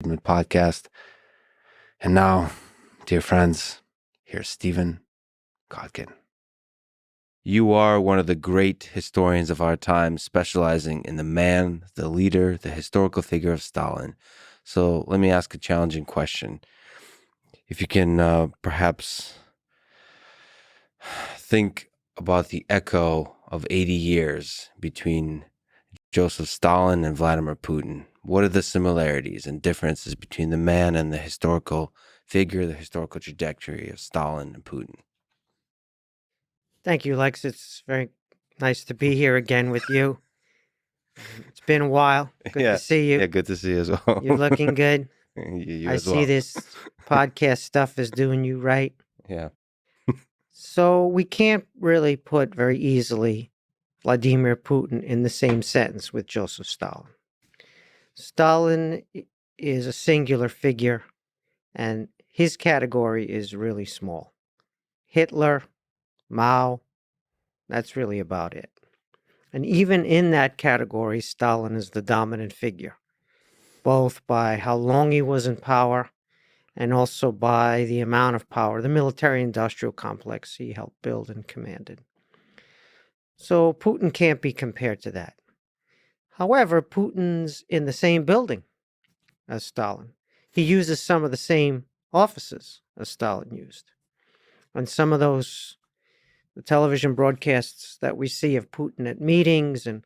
podcast. And now, dear friends, here's Stephen Godkin. You are one of the great historians of our time, specializing in the man, the leader, the historical figure of Stalin. So let me ask a challenging question. If you can perhaps think about the echo of 80 years between Joseph Stalin and Vladimir Putin. What are the similarities and differences between the man and the historical figure, the historical trajectory of Stalin and Putin? Thank you, Lex. It's very nice to be here again with you. It's been a while. Good to see you. Yeah, good to see you as well. You're looking good. You I as see well. this podcast stuff is doing you right. Yeah. So we can't really put very easily Vladimir Putin in the same sentence with Joseph Stalin. Stalin is a singular figure, and his category is really small. Hitler, Mao, that's really about it. And even in that category, Stalin is the dominant figure, both by how long he was in power and also by the amount of power, the military-industrial complex he helped build and commanded. So Putin can't be compared to that. However, Putin's in the same building as Stalin. He uses some of the same offices as Stalin used. And some of those the television broadcasts that we see of Putin at meetings and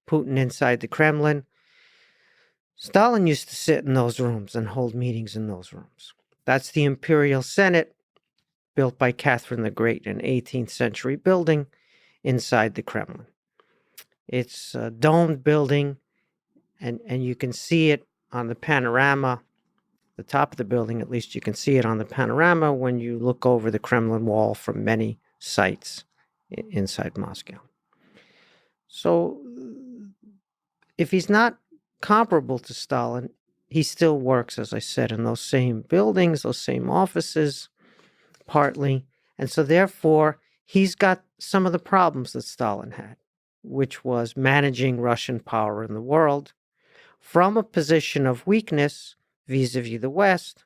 Putin inside the Kremlin, Stalin used to sit in those rooms and hold meetings in those rooms. That's the Imperial Senate, built by Catherine the Great, an 18th century building inside the Kremlin. It's a domed building, and you can see it on the panorama, the top of the building, at least you can see it on the panorama when you look over the Kremlin wall from many sites inside Moscow. So if he's not comparable to Stalin, he still works, as I said, in those same buildings, those same offices, partly. And so therefore, he's got some of the problems that Stalin had, which was managing Russian power in the world from a position of weakness vis-a-vis the West,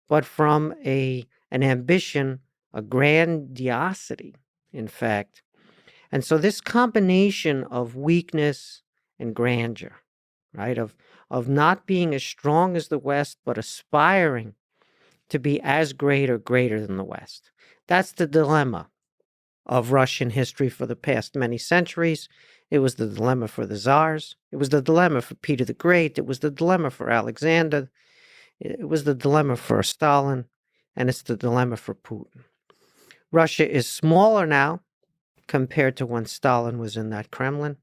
but from an ambition, a grandiosity, in fact. And so this combination of weakness and grandeur, right, of not being as strong as the West, but aspiring to be as great or greater than the West. That's the dilemma of Russian history for the past many centuries. It was the dilemma for the Tsars. It was the dilemma for Peter the Great. It was the dilemma for Alexander. It was the dilemma for Stalin. And it's the dilemma for Putin. Russia is smaller now compared to when Stalin was in that Kremlin.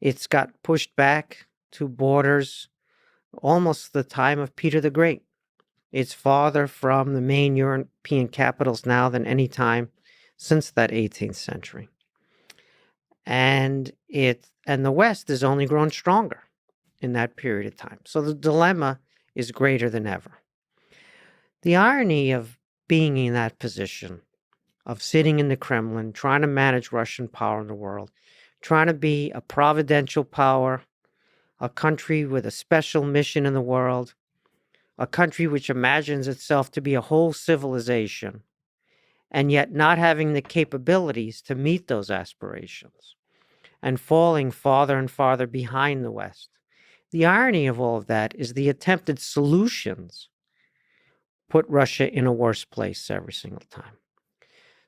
It's got pushed back to borders almost the time of Peter the Great. It's farther from the main European capitals now than any time since that 18th century. And the West has only grown stronger in that period of time. So the dilemma is greater than ever. The irony of being in that position, of sitting in the Kremlin, trying to manage Russian power in the world, trying to be a providential power, a country with a special mission in the world, a country which imagines itself to be a whole civilization, and yet not having the capabilities to meet those aspirations, and falling farther and farther behind the West. The irony of all of that is the attempted solutions put Russia in a worse place every single time.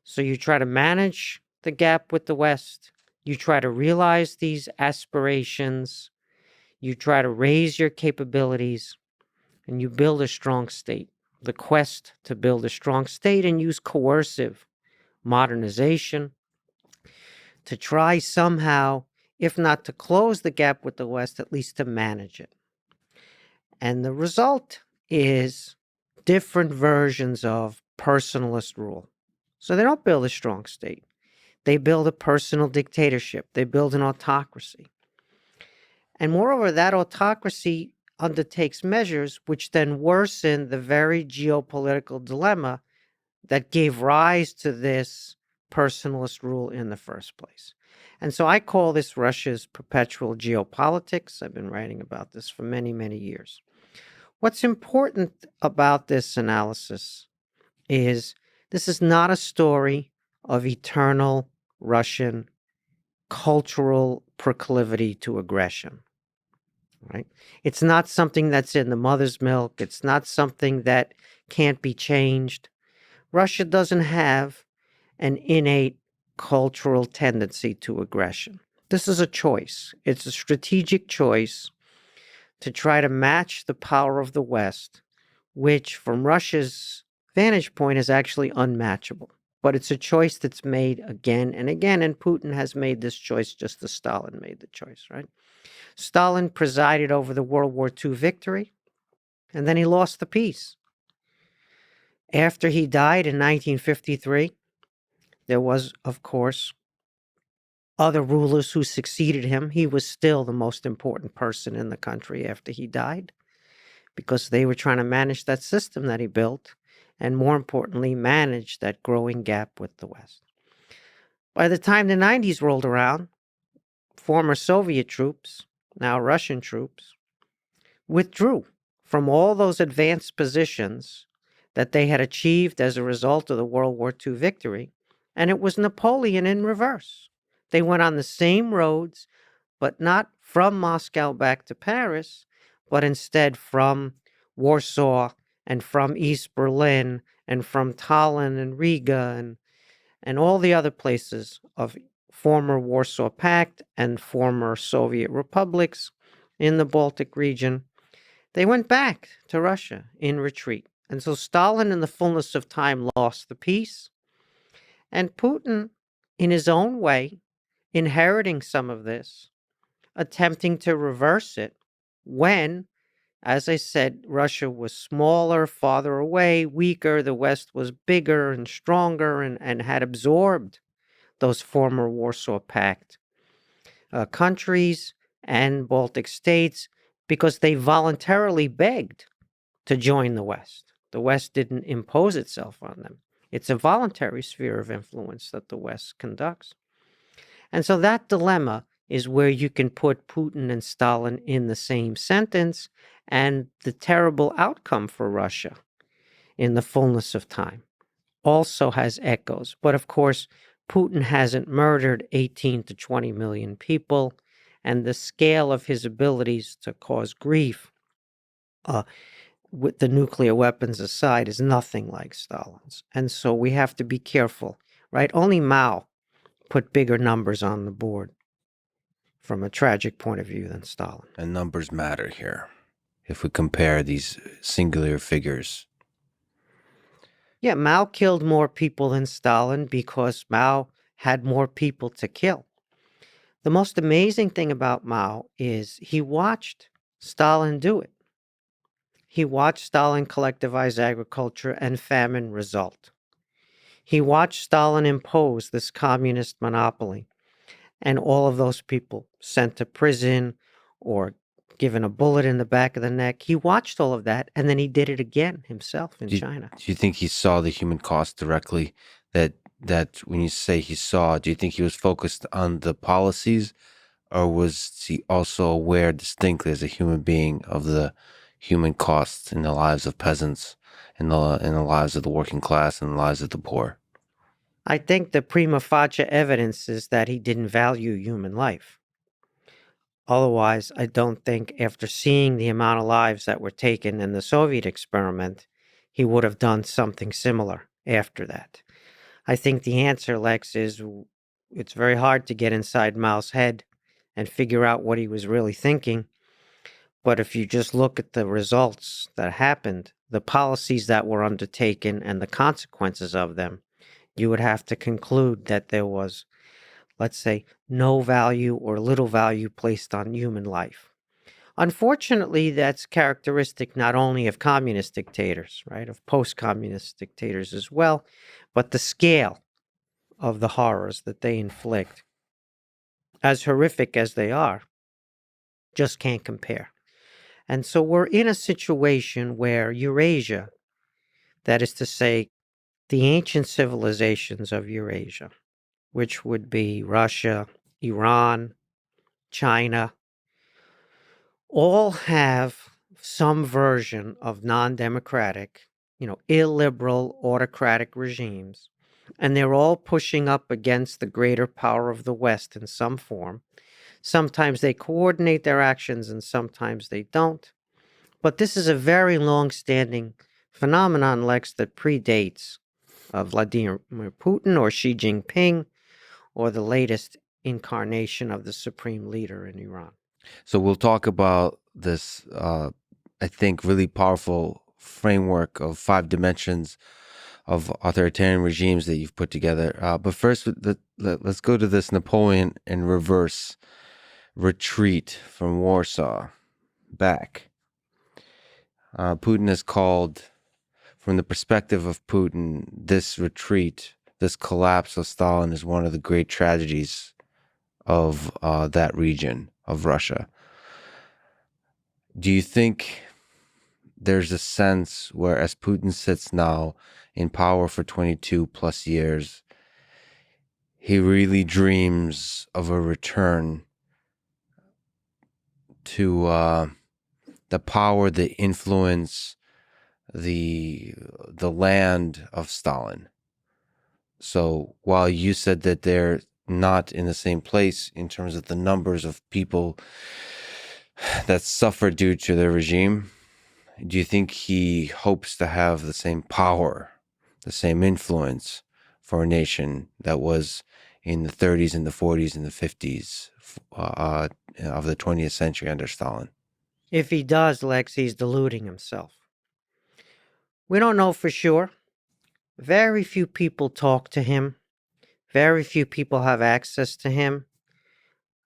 So you try to manage the gap with the West, you try to realize these aspirations, you try to raise your capabilities, and you build a strong state. The quest to build a strong state and use coercive modernization to try somehow, if not to close the gap with the West, at least to manage it. And the result is different versions of personalist rule. So they don't build a strong state. They build a personal dictatorship. They build an autocracy. And moreover, that autocracy undertakes measures which then worsen the very geopolitical dilemma that gave rise to this personalist rule in the first place. And so I call this Russia's perpetual geopolitics. I've been writing about this for many, many years. What's important about this analysis is this is not a story of eternal Russian cultural proclivity to aggression, right? It's not something that's in the mother's milk. It's not something that can't be changed. Russia doesn't have an innate cultural tendency to aggression. This is a choice. It's a strategic choice to try to match the power of the West, which, from Russia's vantage point, is actually unmatchable. But it's a choice that's made again and again, and Putin has made this choice just as Stalin made the choice, right? Stalin presided over the World War II victory, and then he lost the peace. After he died in 1953, there was, of course, other rulers who succeeded him. He was still the most important person in the country after he died because they were trying to manage that system that he built and, more importantly, manage that growing gap with the West. By the time the 90s rolled around, former Soviet troops, now Russian troops, withdrew from all those advanced positions that they had achieved as a result of the World War II victory, and it was Napoleon in reverse. They went on the same roads, but not from Moscow back to Paris, but instead from Warsaw and from East Berlin and from Tallinn and Riga and all the other places of former Warsaw Pact and former Soviet republics in the Baltic region. They went back to Russia in retreat. And so Stalin, in the fullness of time, lost the peace. And Putin, in his own way, inheriting some of this, attempting to reverse it when, as I said, Russia was smaller, farther away, weaker, the West was bigger and stronger and had absorbed those former Warsaw Pact countries and Baltic states because they voluntarily begged to join the West. The West didn't impose itself on them. It's a voluntary sphere of influence that the West conducts. And so that dilemma is where you can put Putin and Stalin in the same sentence, and the terrible outcome for Russia in the fullness of time also has echoes. But of course, Putin hasn't murdered 18 to 20 million people, and the scale of his abilities to cause grief with the nuclear weapons aside is nothing like Stalin's. And so we have to be careful, right? Only Mao put bigger numbers on the board from a tragic point of view than Stalin. And numbers matter here. If we compare these singular figures. Yeah, Mao killed more people than Stalin because Mao had more people to kill. The most amazing thing about Mao is he watched Stalin do it. He watched Stalin collectivize agriculture and famine result. He watched Stalin impose this communist monopoly and all of those people sent to prison or given a bullet in the back of the neck. He watched all of that, and then he did it again himself in China. Do you think he saw the human cost directly? That when you say he saw, do you think he was focused on the policies, or was he also aware distinctly as a human being of the human costs in the lives of peasants, in the lives of the working class, and the lives of the poor? I think the prima facie evidence is that he didn't value human life. Otherwise, I don't think after seeing the amount of lives that were taken in the Soviet experiment, he would have done something similar after that. I think the answer, Lex, is it's very hard to get inside Mao's head and figure out what he was really thinking. But if you just look at the results that happened, the policies that were undertaken and the consequences of them, you would have to conclude that there was, let's say, no value or little value placed on human life. Unfortunately, that's characteristic not only of communist dictators, right, of post-communist dictators as well, but the scale of the horrors that they inflict, as horrific as they are, just can't compare. And so we're in a situation where Eurasia, that is to say, the ancient civilizations of Eurasia, which would be Russia, Iran, China, all have some version of non-democratic, illiberal autocratic regimes, and they're all pushing up against the greater power of the West in some form. Sometimes they coordinate their actions and sometimes they don't. But this is a very long-standing phenomenon, Lex, that predates Vladimir Putin or Xi Jinping or the latest incarnation of the supreme leader in Iran. So we'll talk about this, I think, really powerful framework of 5 dimensions of authoritarian regimes that you've put together. But first, let's go to this Napoleon in reverse retreat from Warsaw back. Putin has called, from the perspective of Putin, this retreat, this collapse of Stalin is one of the great tragedies of that region of Russia. Do you think there's a sense where, as Putin sits now in power for 22 plus years, he really dreams of a return to the power, the influence, the land of Stalin? So while you said that they're not in the same place in terms of the numbers of people that suffer due to the regime, do you think he hopes to have the same power, the same influence for a nation that was in the 30s and the 40s and the 50s of the 20th century under Stalin? If he does, Lex, he's deluding himself. We don't know for sure. Very few people talk to him. Very few people have access to him.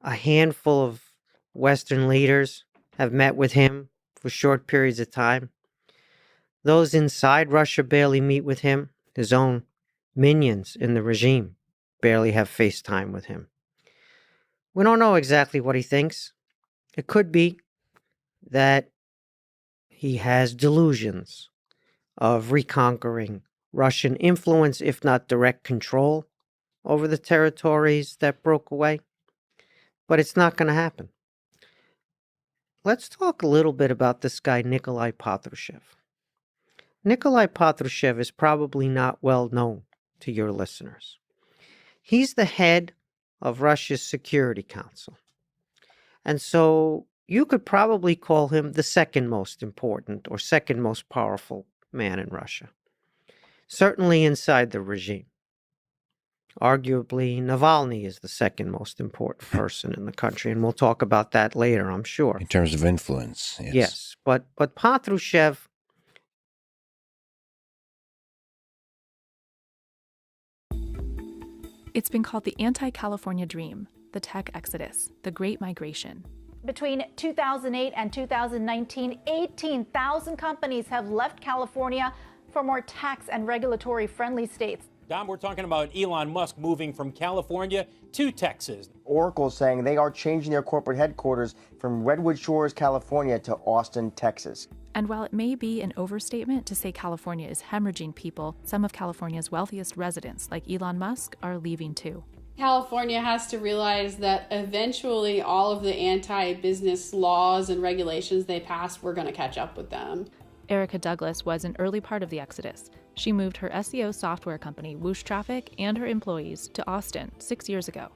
A handful of Western leaders have met with him for short periods of time. Those inside Russia barely meet with him. His own minions in the regime barely have FaceTime with him. We don't know exactly what he thinks. It could be that he has delusions of reconquering Russian influence, if not direct control over the territories that broke away. But it's not going to happen. Let's talk a little bit about this guy, Nikolai Patrushev. Nikolai Patrushev is probably not well known to your listeners. He's the head of Russia's Security Council. And so you could probably call him the second most important or second most powerful man in Russia. Certainly inside the regime. Arguably, Navalny is the second most important person in the country, and we'll talk about that later, I'm sure. In terms of influence, yes. Yes, but Patrushev, it's been called the anti-California dream, the tech exodus, the Great Migration. Between 2008 and 2019, 18,000 companies have left California for more tax and regulatory friendly states. Dom, we're talking about Elon Musk moving from California to Texas. Oracle saying they are changing their corporate headquarters from Redwood Shores, California to Austin, Texas. And while it may be an overstatement to say California is hemorrhaging people, some of California's wealthiest residents, like Elon Musk, are leaving too. California has to realize that eventually all of the anti-business laws and regulations they passed, we're going to catch up with them. Erica Douglas was an early part of the exodus. She moved her SEO software company, Whoosh Traffic, and her employees to Austin 6 years ago.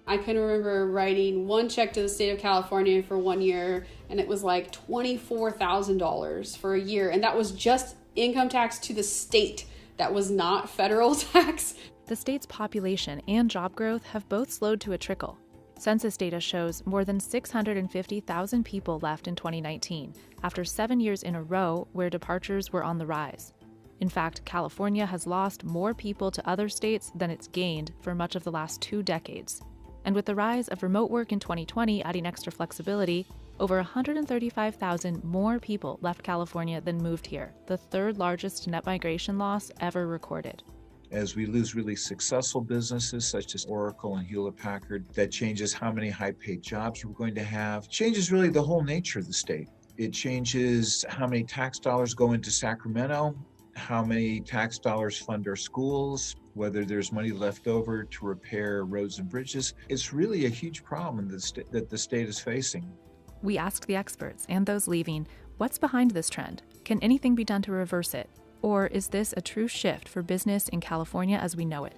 I can remember writing one check to the state of California for 1 year, and it was like $24,000 for a year. And that was just income tax to the state. That was not federal tax. The state's population and job growth have both slowed to a trickle. Census data shows more than 650,000 people left in 2019, after 7 years in a row where departures were on the rise. In fact, California has lost more people to other states than it's gained for much of the last 2 decades. And with the rise of remote work in 2020 adding extra flexibility, over 135,000 more people left California than moved here, the third largest net migration loss ever recorded. As we lose really successful businesses such as Oracle and Hewlett-Packard, that changes how many high-paid jobs we're going to have, changes really the whole nature of the state. It changes how many tax dollars go into Sacramento, how many tax dollars fund our schools, whether there's money left over to repair roads and bridges. It's really a huge problem that the state is facing. We asked the experts and those leaving What's behind this trend? Can anything be done to reverse it? Or is this a true shift for business in California as we know it?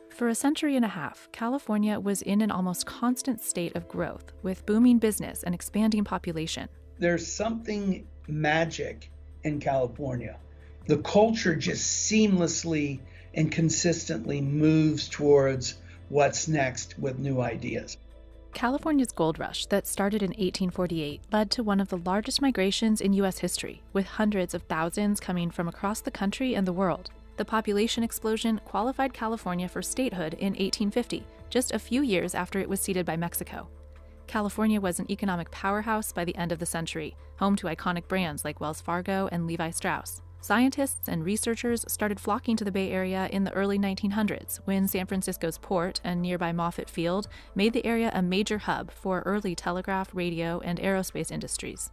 For a century and a half, California was in an almost constant state of growth, with booming business and expanding population. There's something magic in California. The culture just seamlessly and consistently moves towards what's next with new ideas. California's gold rush that started in 1848 led to one of the largest migrations in U.S. history, with hundreds of thousands coming from across the country and the world. The population explosion qualified California for statehood in 1850, just a few years after it was ceded by Mexico. California was an economic powerhouse by the end of the century, home to iconic brands like Wells Fargo and Levi Strauss. Scientists and researchers started flocking to the Bay Area in the early 1900s when San Francisco's port and nearby Moffett Field made the area a major hub for early telegraph, radio, and aerospace industries.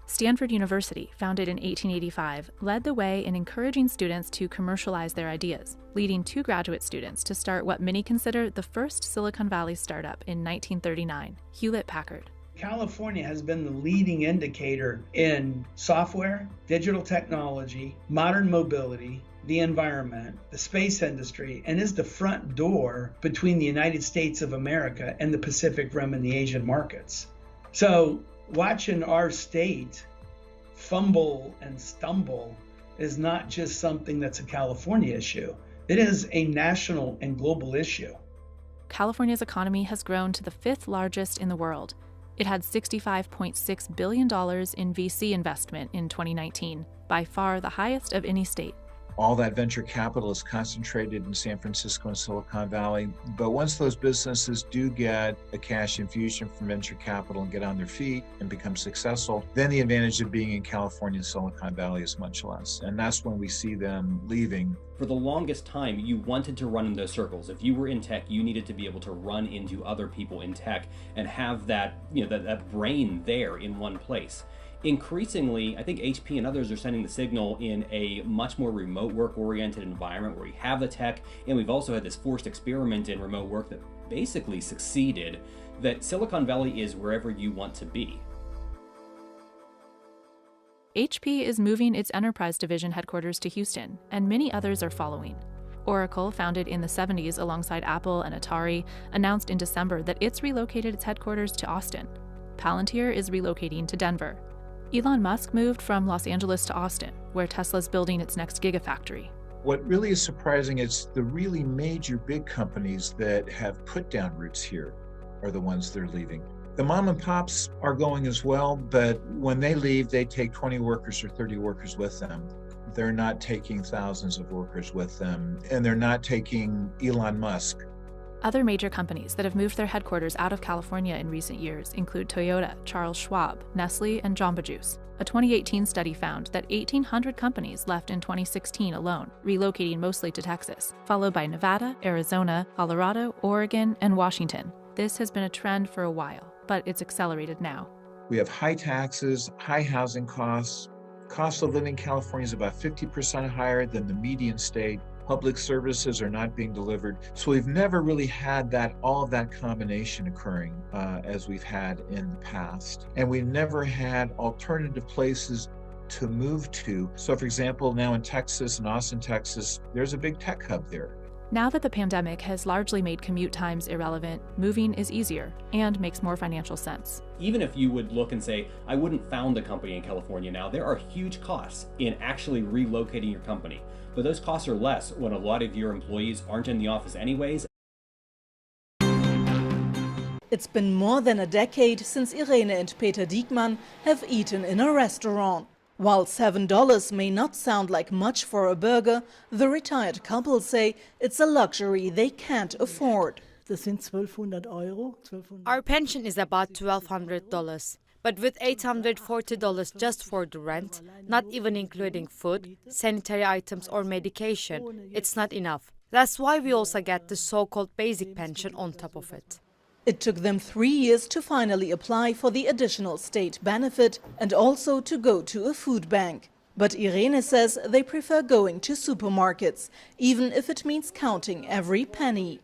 Stanford University, founded in 1885, led the way in encouraging students to commercialize their ideas, leading two graduate students to start what many consider the first Silicon Valley startup in 1939, Hewlett-Packard. California has been the leading indicator in software, digital technology, modern mobility, the environment, the space industry, and is the front door between the United States of America and the Pacific Rim and the Asian markets. So watching our state fumble and stumble is not just something that's a California issue. It is a national and global issue. California's economy has grown to the fifth largest in the world. It had $65.6 billion in VC investment in 2019, by far the highest of any state. All that venture capital is concentrated in San Francisco and Silicon Valley. But once those businesses do get a cash infusion from venture capital and get on their feet and become successful, then the advantage of being in California and Silicon Valley is much less. And that's when we see them leaving. For the longest time, you wanted to run in those circles. If you were in tech, you needed to be able to run into other people in tech and have that, that brain there in one place. Increasingly, I think HP and others are sending the signal in a much more remote work-oriented environment where we have the tech, and we've also had this forced experiment in remote work that basically succeeded, that Silicon Valley is wherever you want to be. HP is moving its enterprise division headquarters to Houston, and many others are following. Oracle, founded in the 70s alongside Apple and Atari, announced in December that it's relocated its headquarters to Austin. Palantir is relocating to Denver. Elon Musk moved from Los Angeles to Austin, where Tesla's building its next gigafactory. What really is surprising is the really major big companies that have put down roots here are the ones that are leaving. The mom and pops are going as well, but when they leave, they take 20 workers or 30 workers with them. They're not taking thousands of workers with them, and they're not taking Elon Musk. Other major companies that have moved their headquarters out of California in recent years include Toyota, Charles Schwab, Nestle, and Jamba Juice. A 2018 study found that 1,800 companies left in 2016 alone, relocating mostly to Texas, followed by Nevada, Arizona, Colorado, Oregon, and Washington. This has been a trend for a while, but it's accelerated now. We have high taxes, high housing costs. Cost of living in California is about 50% higher than the median state. Public services are not being delivered. So we've never really had all of that combination occurring as we've had in the past. And we've never had alternative places to move to. So for example, now in Texas, in Austin, Texas, there's a big tech hub there. Now that the pandemic has largely made commute times irrelevant, moving is easier and makes more financial sense. Even if you would look and say, I wouldn't found a company in California now, there are huge costs in actually relocating your company. But those costs are less when a lot of your employees aren't in the office anyways. It's been more than a decade since Irene and Peter Diekmann have eaten in a restaurant. While $7 may not sound like much for a burger, the retired couple say it's a luxury they can't afford. Our pension is about $1,200. But with $840 just for the rent, not even including food, sanitary items or medication, it's not enough. That's why we also get the so-called basic pension on top of it. It took them 3 years to finally apply for the additional state benefit and also to go to a food bank. But Irene says they prefer going to supermarkets, even if it means counting every penny.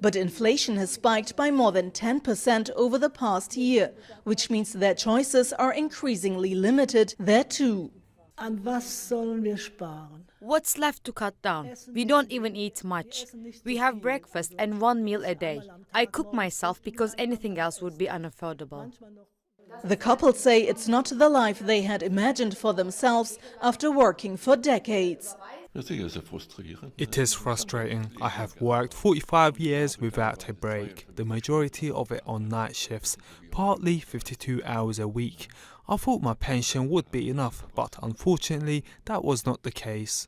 But inflation has spiked by more than 10% over the past year, which means their choices are increasingly limited there too. An was sollen wir sparen? What's left to cut down? We don't even eat much. We have breakfast and one meal a day. I cook myself because anything else would be unaffordable. The couple say it's not the life they had imagined for themselves after working for decades. It is frustrating. I have worked 45 years without a break, the majority of it on night shifts, partly 52 hours a week. I thought my pension would be enough, but unfortunately that was not the case.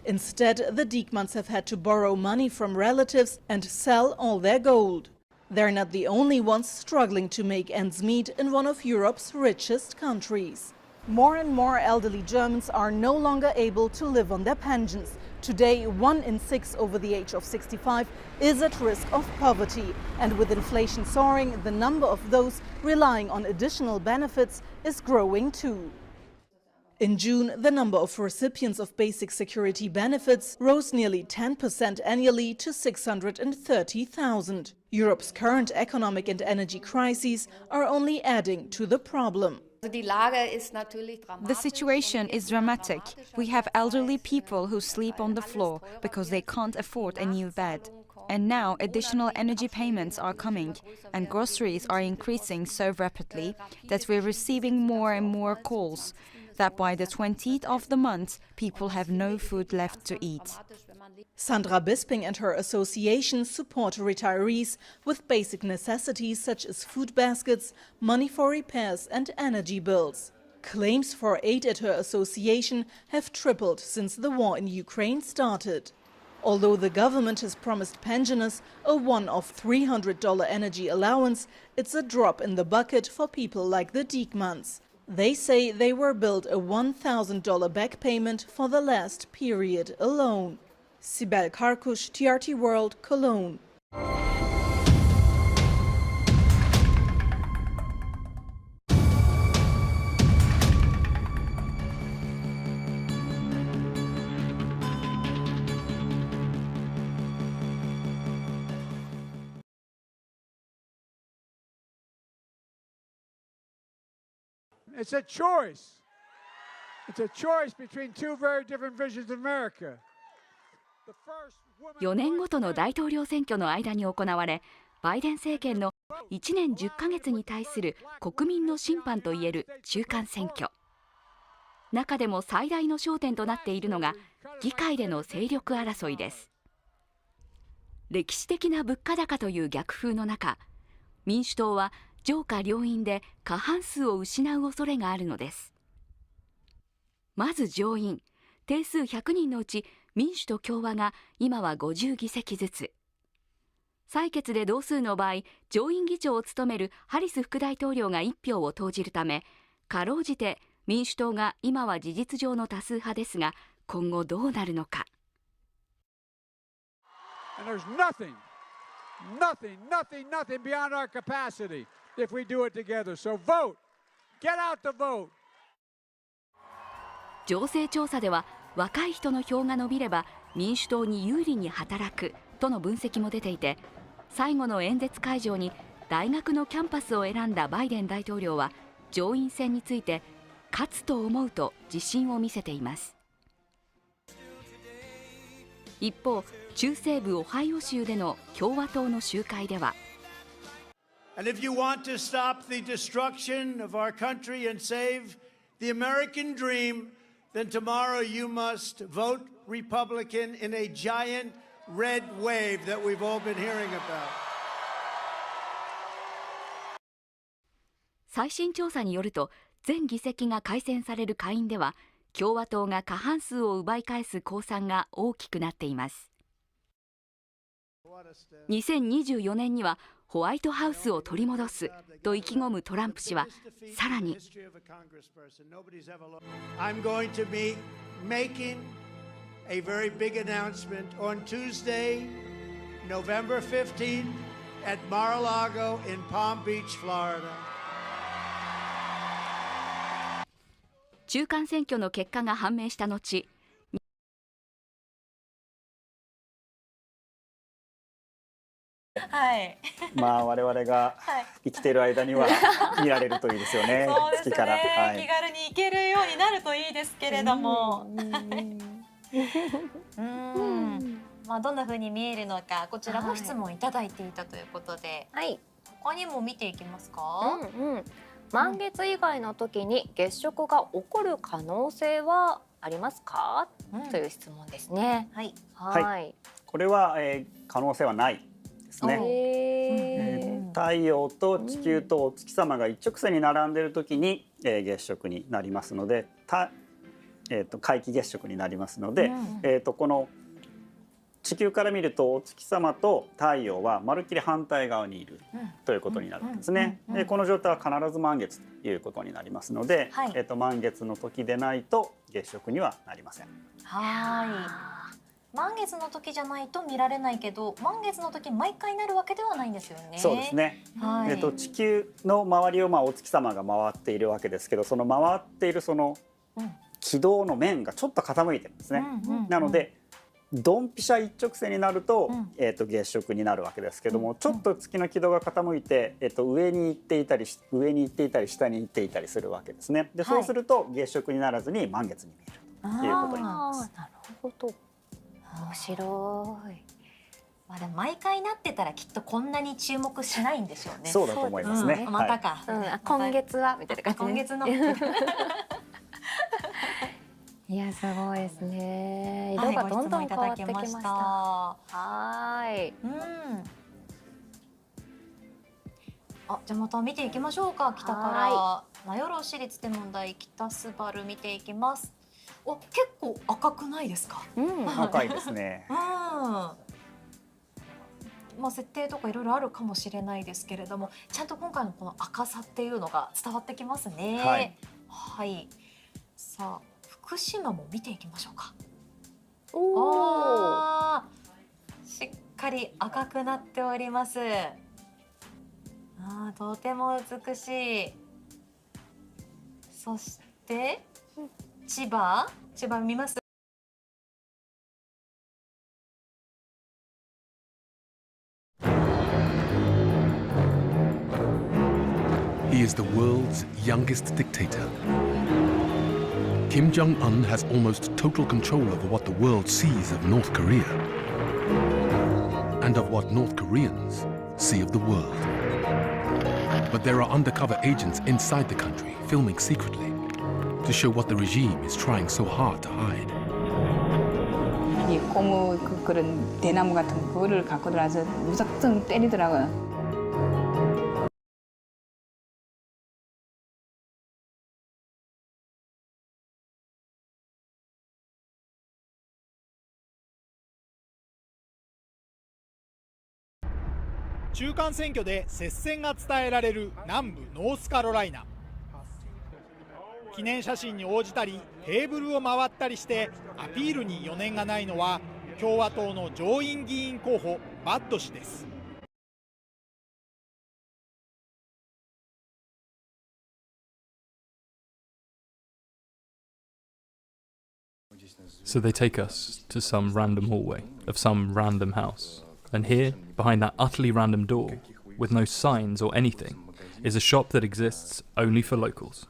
Instead, the Diekmans have had to borrow money from relatives and sell all their gold. They're not the only ones struggling to make ends meet in one of Europe's richest countries. More and more elderly Germans are no longer able to live on their pensions. Today, 1 in 6 over the age of 65 is at risk of poverty. And with inflation soaring, the number of those relying on additional benefits is growing too. In June, the number of recipients of basic security benefits rose nearly 10% annually to 630,000. Europe's current economic and energy crises are only adding to the problem. The situation is dramatic. We have elderly people who sleep on the floor because they can't afford a new bed. And now additional energy payments are coming, and groceries are increasing so rapidly that we're receiving more and more calls that by the 20th of the month, people have no food left to eat. Sandra Bisping and her association support retirees with basic necessities such as food baskets, money for repairs and energy bills. Claims for aid at her association have tripled since the war in Ukraine started. Although the government has promised pensioners a one-off $300 energy allowance, it's a drop in the bucket for people like the Diekmans. They say they were billed a $1,000 back payment for the last period alone. Sibel Karkush, TRT World, Cologne. It's a choice. It's a choice between two very different visions of America. 4年ごとの大統領選挙の間に行われ、バイデン政権の1年10ヶ月に対する国民の審判といえる中間選挙。中でも最大の焦点となっているのが議会での勢力争いです。歴史的な物価高という逆風の中、民主党は上下両院で過半数を失う恐れがあるのです。まず上院、定数100人のうち民主と共和が今は50議席ずつ。採決で同数の場合、上院議長を務めるハリス副大統領が1票を投じるため、かろうじて民主党が今は事実上の多数派ですが、今後どうなるのか。And there's nothing beyond our capacity if we do it together. So vote. Get out the vote. 情勢調査では若い人の票が伸びれば民主党に有利に働くとの分析も出ていて、最後の演説会場に大学のキャンパスを選んだバイデン大統領は上院選について勝つと思うと自信を見せています。一方、中西部オハイオ州での共和党の集会では、And if you want to stop the destruction of our country and save the American dream, then tomorrow you must vote Republican in a giant red wave that we've all been hearing about. 最新調査によると、全議席が改選される下院では共和党が過半数を奪い返す公算が大きくなっています。2024年にはホワイトハウスを取り戻すと意気込むトランプ氏は、さらにI'm going to be making a very big announcement on Tuesday, November 15th at Mar-a-Lago in Palm Beach, Florida. 中間選挙の結果が判明した後、はい。まあ我々が生きている間には見られるといいですよね。そうですね。月から、はい、気軽に行けるようになるといいですけれども。まあどんな風に見えるのか、こちらも質問いただいていたということで、はい。他にも見ていきますか。満月以外の時に月食が起こる可能性はありますか、という質問ですね。はい。はい。これは、可能性はないですね。太陽と地球とお月様が一直線に並んでいる時に、月食になりますので、皆既月食になりますので、この地球から見るとお月様と太陽はまるっきり反対側にいるということになるんですね。でこの状態は必ず満月ということになりますので、満月の時でないと月食にはなりません。はい。満月の時じゃないと見られないけど、満月の時毎回なるわけではないんですよね。そうですね。地球の周りをお月様が回っているわけですけど、その回っているその軌道の面がちょっと傾いてるんですね。なのでドンピシャ一直線になると、月食になるわけですけども、ちょっと月の軌道が傾いて、上に行っていたり下に行っていたりするわけですね。でそうすると月食にならずに満月に見えるということになります。なるほど。面白い。まあでも毎回なってたらきっとこんなに注目しないんでしょうね。そうだと思いますね。またか。今月はみたいな感じ。今月の。いやすごいですね。色がどんどん変わってきました。はい。じゃあまた見ていきましょうか。北から名寄市立天文台北スバル見ていきます。結構赤くないですか？赤いですね。まあ設定とかいろいろあるかもしれないですけれども、ちゃんと今回のこの赤さっていうのが伝わってきますね。はい。さあ福島も見ていきましょうか。しっかり赤くなっております。とても美しい。そして千葉見ます。He is the world's youngest dictator. Kim Jong-un has almost total control over what the world sees of North Korea and of what North Koreans see of the world. But there are undercover agents inside the country filming secretly to show what the regime is trying so hard to hide. 이 고무 그런 대나무 같은 거를 갖고 들어와서 무작정 때리더라고요. 중간選挙で接戦が伝えられる南部ノースカロライナ。記念写真に応じたりテーブルを回ったりしてアピールに余念がないのは共和党の上院議員候補バッド氏です。So they take us to some random hallway of some random house. And here, behind that utterly random door, with no signs or anything, is a shop that exists only for locals.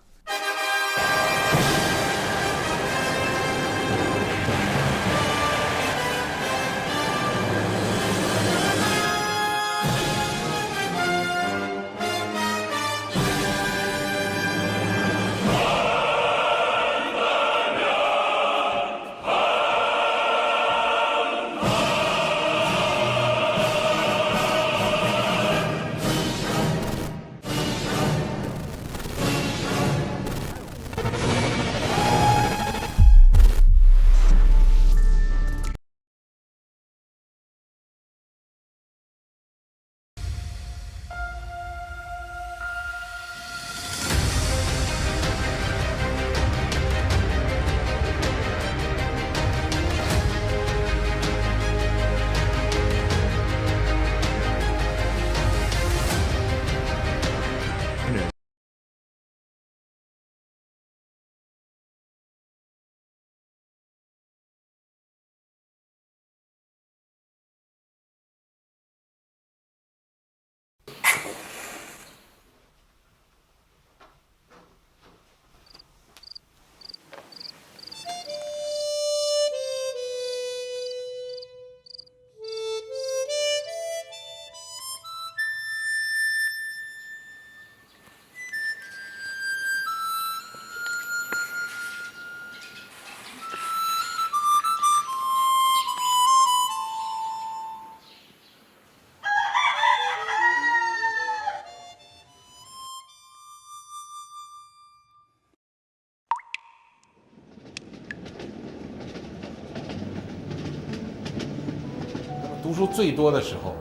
读书最多的时候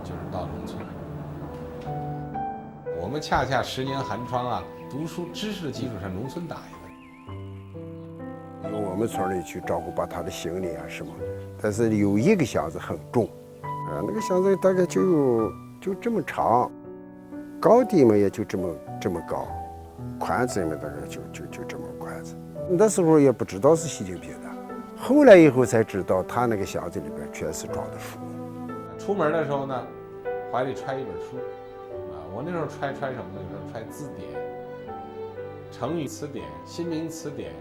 就是到农村。我们恰恰10年寒窗啊，读书知识的基础上，农村打下来。由我们村里去照顾，把他的行李啊什么，但是有一个箱子很重，那个箱子大概就这么长，高低嘛也就这么高，宽子嘛大概就这么宽子。那时候也不知道是习近平的，后来以后才知道他那个箱子里边全是装的书。出门的时候呢，怀里揣一本书，我那时候揣什么呢？有时候揣字典、成语词典、新名词典、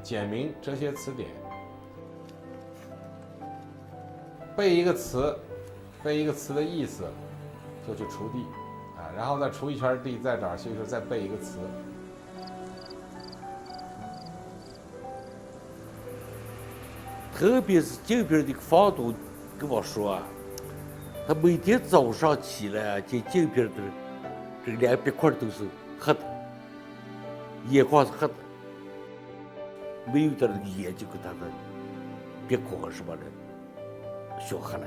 简明哲学词典，背一个词的意思，就去锄地，然后再锄一圈地，再找学生再背一个词。特别是这边的房东跟我说啊，他每天早上起来啊，这边的这两边块都是黑的，眼眶是黑的，没有点眼睛跟他的别光什么的小黑了。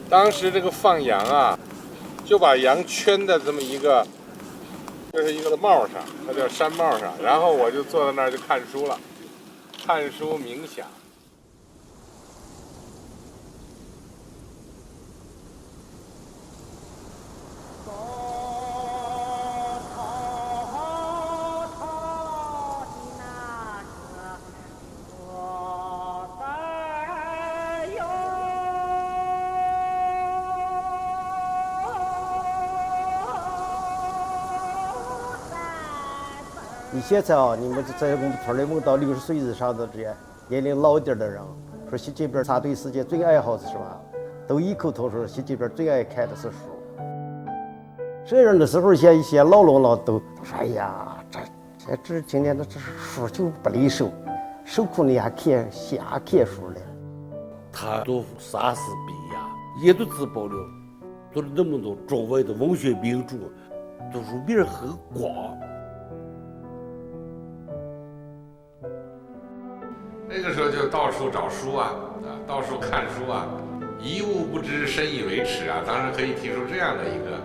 当时这个放羊啊，就把羊圈在这么一个，这是一个帽上，它叫山帽上，然后我就坐在那儿就看书了，看书冥想。你现在啊，你们在我们村里问到60岁以上的这些年龄老点的人，说习近平他对世界最爱好是什么？都异口同声，习近平最爱看的是书。这样的时候，一些老都说：“哎呀，这今年的这书就不离手，受苦呢还瞎看书了。”他读莎士比亚也都自爆了，读了那么多中外的文学名著，读书面很广。那个时候就到处找书啊，到处看书啊，一物不知，深以为耻啊。当时可以提出这样的一个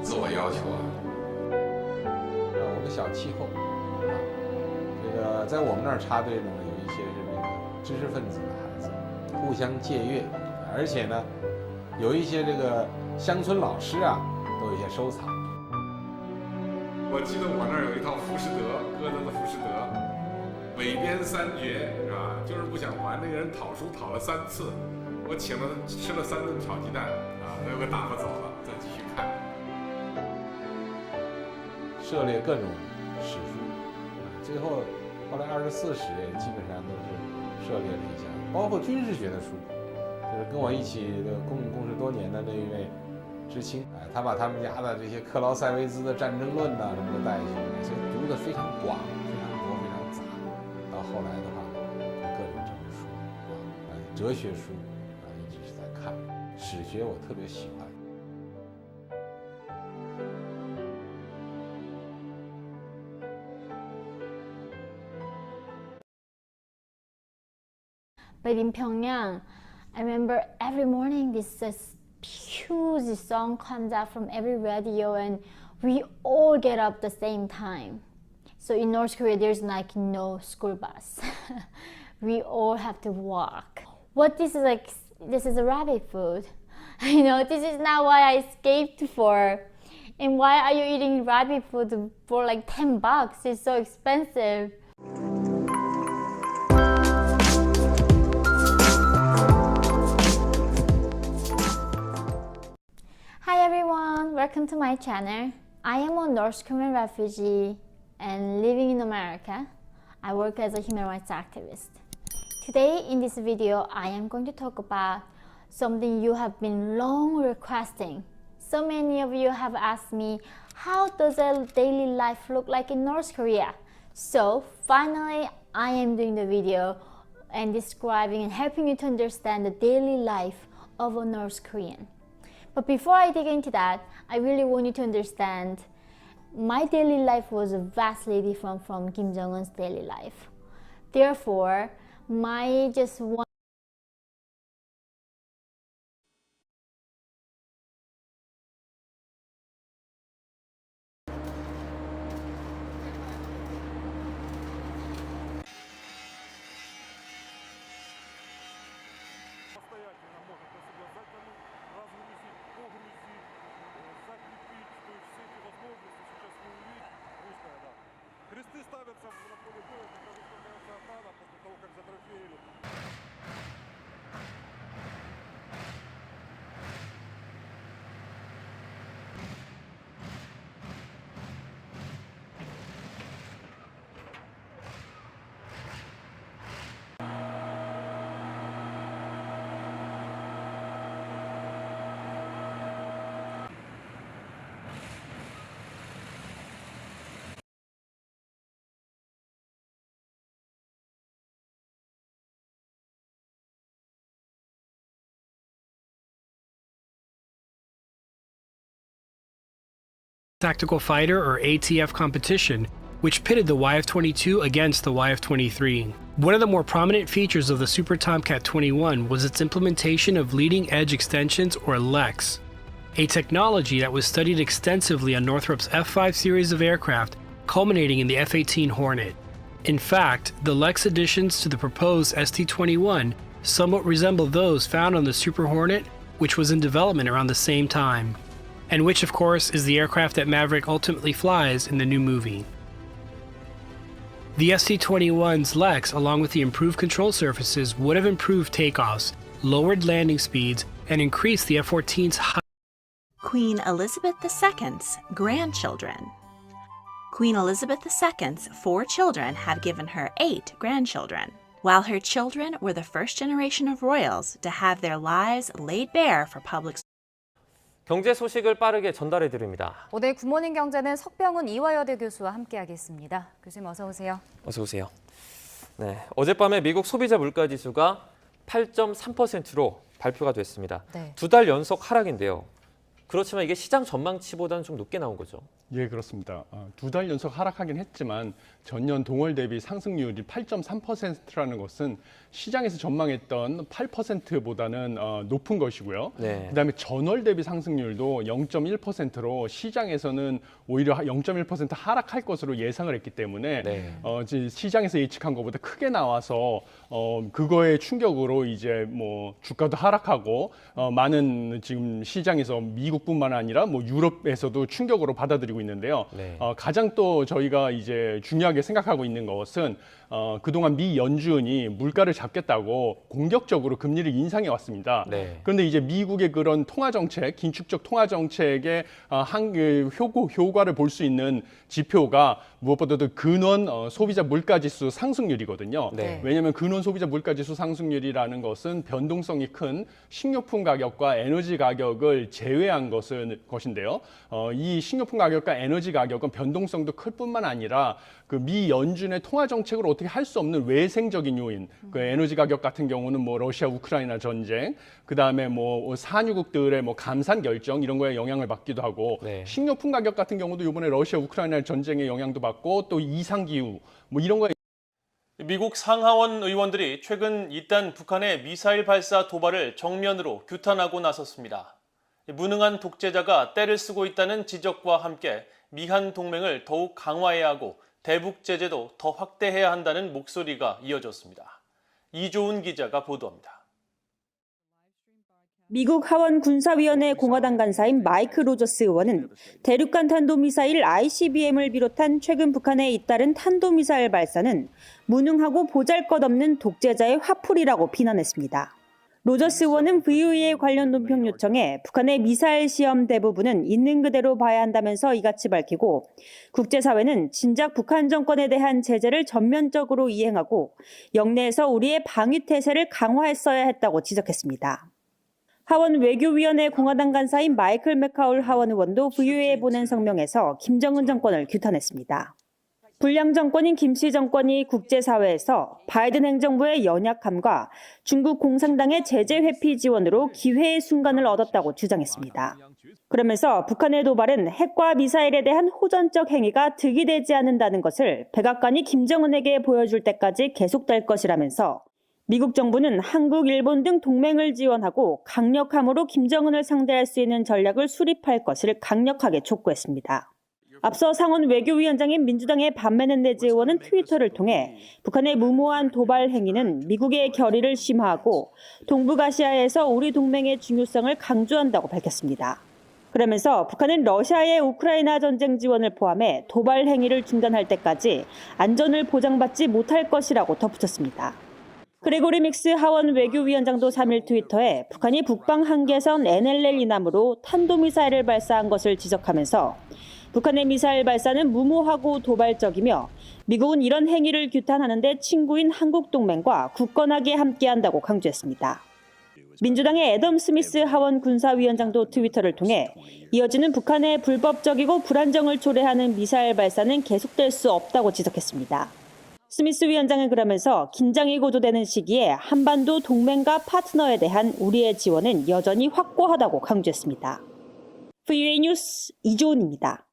自我要求啊。我们小气候，这个在我们那儿插队的呢，有一些是那个知识分子的孩子，互相借阅，而且呢，有一些这个乡村老师啊，都有一些收藏。我记得我那儿有一套浮士德，歌德的浮士德。韦编3绝是吧？就是不想还，那个人讨书讨了3次，我请了他吃了3顿炒鸡蛋啊，他又给打发走了，再继续看。涉猎各种史书，最后来24史也基本上都是涉猎了一下，包括军事学的书，就是跟我一起共事多年的那一位知青，他把他们家的这些克劳塞维兹的战争论呐什么的带去，所以读得非常广。后来的话，各种政治书哲学书一直是在看。史学我特别喜欢。But in Pyongyang, I remember every morning this huge song comes out from every radio, and we all get up the same time. So in North Korea, there's like no school bus. We all have to walk. What this is like, this is a rabbit food. You know, this is not what I escaped for. And why are you eating rabbit food for like $10? It's so expensive. Hi everyone, welcome to my channel. I am a North Korean refugee and living in America. I work as a human rights activist. Today in this video, I am going to talk about something you have been long requesting. So many of you have asked me, how does a daily life look like in North Korea? So finally, I am doing the video and describing and helping you to understand the daily life of a North Korean. But before I dig into that, I really want you to understand my daily life was vastly different from Kim Jong-un's daily life. Therefore, my just one Tactical Fighter or ATF competition, which pitted the YF-22 against the YF-23. One of the more prominent features of the Super Tomcat 21 was its implementation of leading edge extensions or LEX, a technology that was studied extensively on Northrop's F-5 series of aircraft, culminating in the F-18 Hornet. In fact, the LEX additions to the proposed ST-21 somewhat resemble those found on the Super Hornet, which was in development around the same time, and which of course is the aircraft that Maverick ultimately flies in the new movie. The ST-21's LEX, along with the improved control surfaces, would have improved takeoffs, lowered landing speeds, and increased the F-14's height. Queen Elizabeth II's grandchildren. Queen Elizabeth II's 4 children have given her 8 grandchildren, while her children were the first generation of royals to have their lives laid bare for public. 경제 소식을 빠르게 전달해 드립니다. 오늘 굿모닝 경제는 석병훈 이화여대 교수와 함께하겠습니다. 교수님 어서 오세요. 어서 오세요. 네, 어젯밤에 미국 소비자 물가 지수가 8.3%로 발표가 됐습니다. 네. 2달 연속 하락인데요. 그렇지만 이게 시장 전망치보다는 좀 높게 나온 거죠. 예, 그렇습니다. 2달 연속 하락하긴 했지만 전년 동월 대비 상승률이 8.3%라는 것은 시장에서 전망했던 8%보다는 높은 것이고요. 네. 그다음에 전월 대비 상승률도 0.1%로 시장에서는 오히려 0.1% 하락할 것으로 예상을 했기 때문에 네. 시장에서 예측한 것보다 크게 나와서 그거의 충격으로 이제 뭐 주가도 하락하고 많은 지금 시장에서 미국뿐만 아니라 뭐 유럽에서도 충격으로 받아들이고 있는데요. 네. 가장 또 저희가 이제 중요하게 생각하고 있는 것은 그동안 미 연준이 물가를 잡겠다고 공격적으로 금리를 인상해 왔습니다. 네. 그런데 이제 미국의 그런 통화 정책, 긴축적 통화 정책의 효과를 볼 수 있는 지표가 무엇보다도 근원 소비자 물가지수 상승률이거든요. 네. 왜냐하면 근원 소비자 물가지수 상승률이라는 것은 변동성이 큰 식료품 가격과 에너지 가격을 제외한 것인데요. 이 식료품 가격과 에너지 가격은 변동성도 클 뿐만 아니라 그 미 연준의 통화 정책으로 어떻게 할 수 없는 외생적인 요인, 그 에너지 가격 같은 경우는 뭐 러시아 우크라이나 전쟁, 그 다음에 뭐 산유국들의 뭐 감산 결정 이런 거에 영향을 받기도 하고, 네. 식료품 가격 같은 경우도 이번에 러시아 우크라이나 전쟁의 영향도 받고 또 이상 기후 뭐 이런 거에. 미국 상하원 의원들이 최근 이딴 북한의 미사일 발사 도발을 정면으로 규탄하고 나섰습니다. 무능한 독재자가 때를 쓰고 있다는 지적과 함께 미한 동맹을 더욱 강화해야 하고 대북 제재도 더 확대해야 한다는 목소리가 이어졌습니다. 이조은 기자가 보도합니다. 미국 하원 군사위원회 공화당 간사인 마이크 로저스 의원은 대륙간 탄도미사일 ICBM을 비롯한 최근 북한에 잇따른 탄도미사일 발사는 무능하고 보잘것없는 독재자의 화풀이라고 비난했습니다. 로저스 의원은 VOA의 관련 논평 요청에 북한의 미사일 시험 대부분은 있는 그대로 봐야 한다면서 이같이 밝히고, 국제사회는 진작 북한 정권에 대한 제재를 전면적으로 이행하고 영내에서 우리의 방위태세를 강화했어야 했다고 지적했습니다. 하원 외교위원회 공화당 간사인 마이클 맥카울 하원 의원도 VOA에 보낸 성명에서 김정은 정권을 규탄했습니다. 불량 정권인 김씨 정권이 국제사회에서 바이든 행정부의 연약함과 중국 공산당의 제재 회피 지원으로 기회의 순간을 얻었다고 주장했습니다. 그러면서 북한의 도발은 핵과 미사일에 대한 호전적 행위가 득이 되지 않는다는 것을 백악관이 김정은에게 보여줄 때까지 계속될 것이라면서 미국 정부는 한국, 일본 등 동맹을 지원하고 강력함으로 김정은을 상대할 수 있는 전략을 수립할 것을 강력하게 촉구했습니다. 앞서 상원 외교위원장인 민주당의 반메넨데즈 의원은 트위터를 통해 북한의 무모한 도발 행위는 미국의 결의를 심화하고 동북아시아에서 우리 동맹의 중요성을 강조한다고 밝혔습니다. 그러면서 북한은 러시아의 우크라이나 전쟁 지원을 포함해 도발 행위를 중단할 때까지 안전을 보장받지 못할 것이라고 덧붙였습니다. 그레고리 믹스 하원 외교위원장도 3일 트위터에 북한이 북방 한계선 NLL 이남으로 탄도미사일을 발사한 것을 지적하면서 북한의 미사일 발사는 무모하고 도발적이며 미국은 이런 행위를 규탄하는 데 친구인 한국 동맹과 굳건하게 함께한다고 강조했습니다. 민주당의 애덤 스미스 하원 군사위원장도 트위터를 통해 이어지는 북한의 불법적이고 불안정을 초래하는 미사일 발사는 계속될 수 없다고 지적했습니다. 스미스 위원장은 그러면서 긴장이 고조되는 시기에 한반도 동맹과 파트너에 대한 우리의 지원은 여전히 확고하다고 강조했습니다. VOA 뉴스 이조은입니다.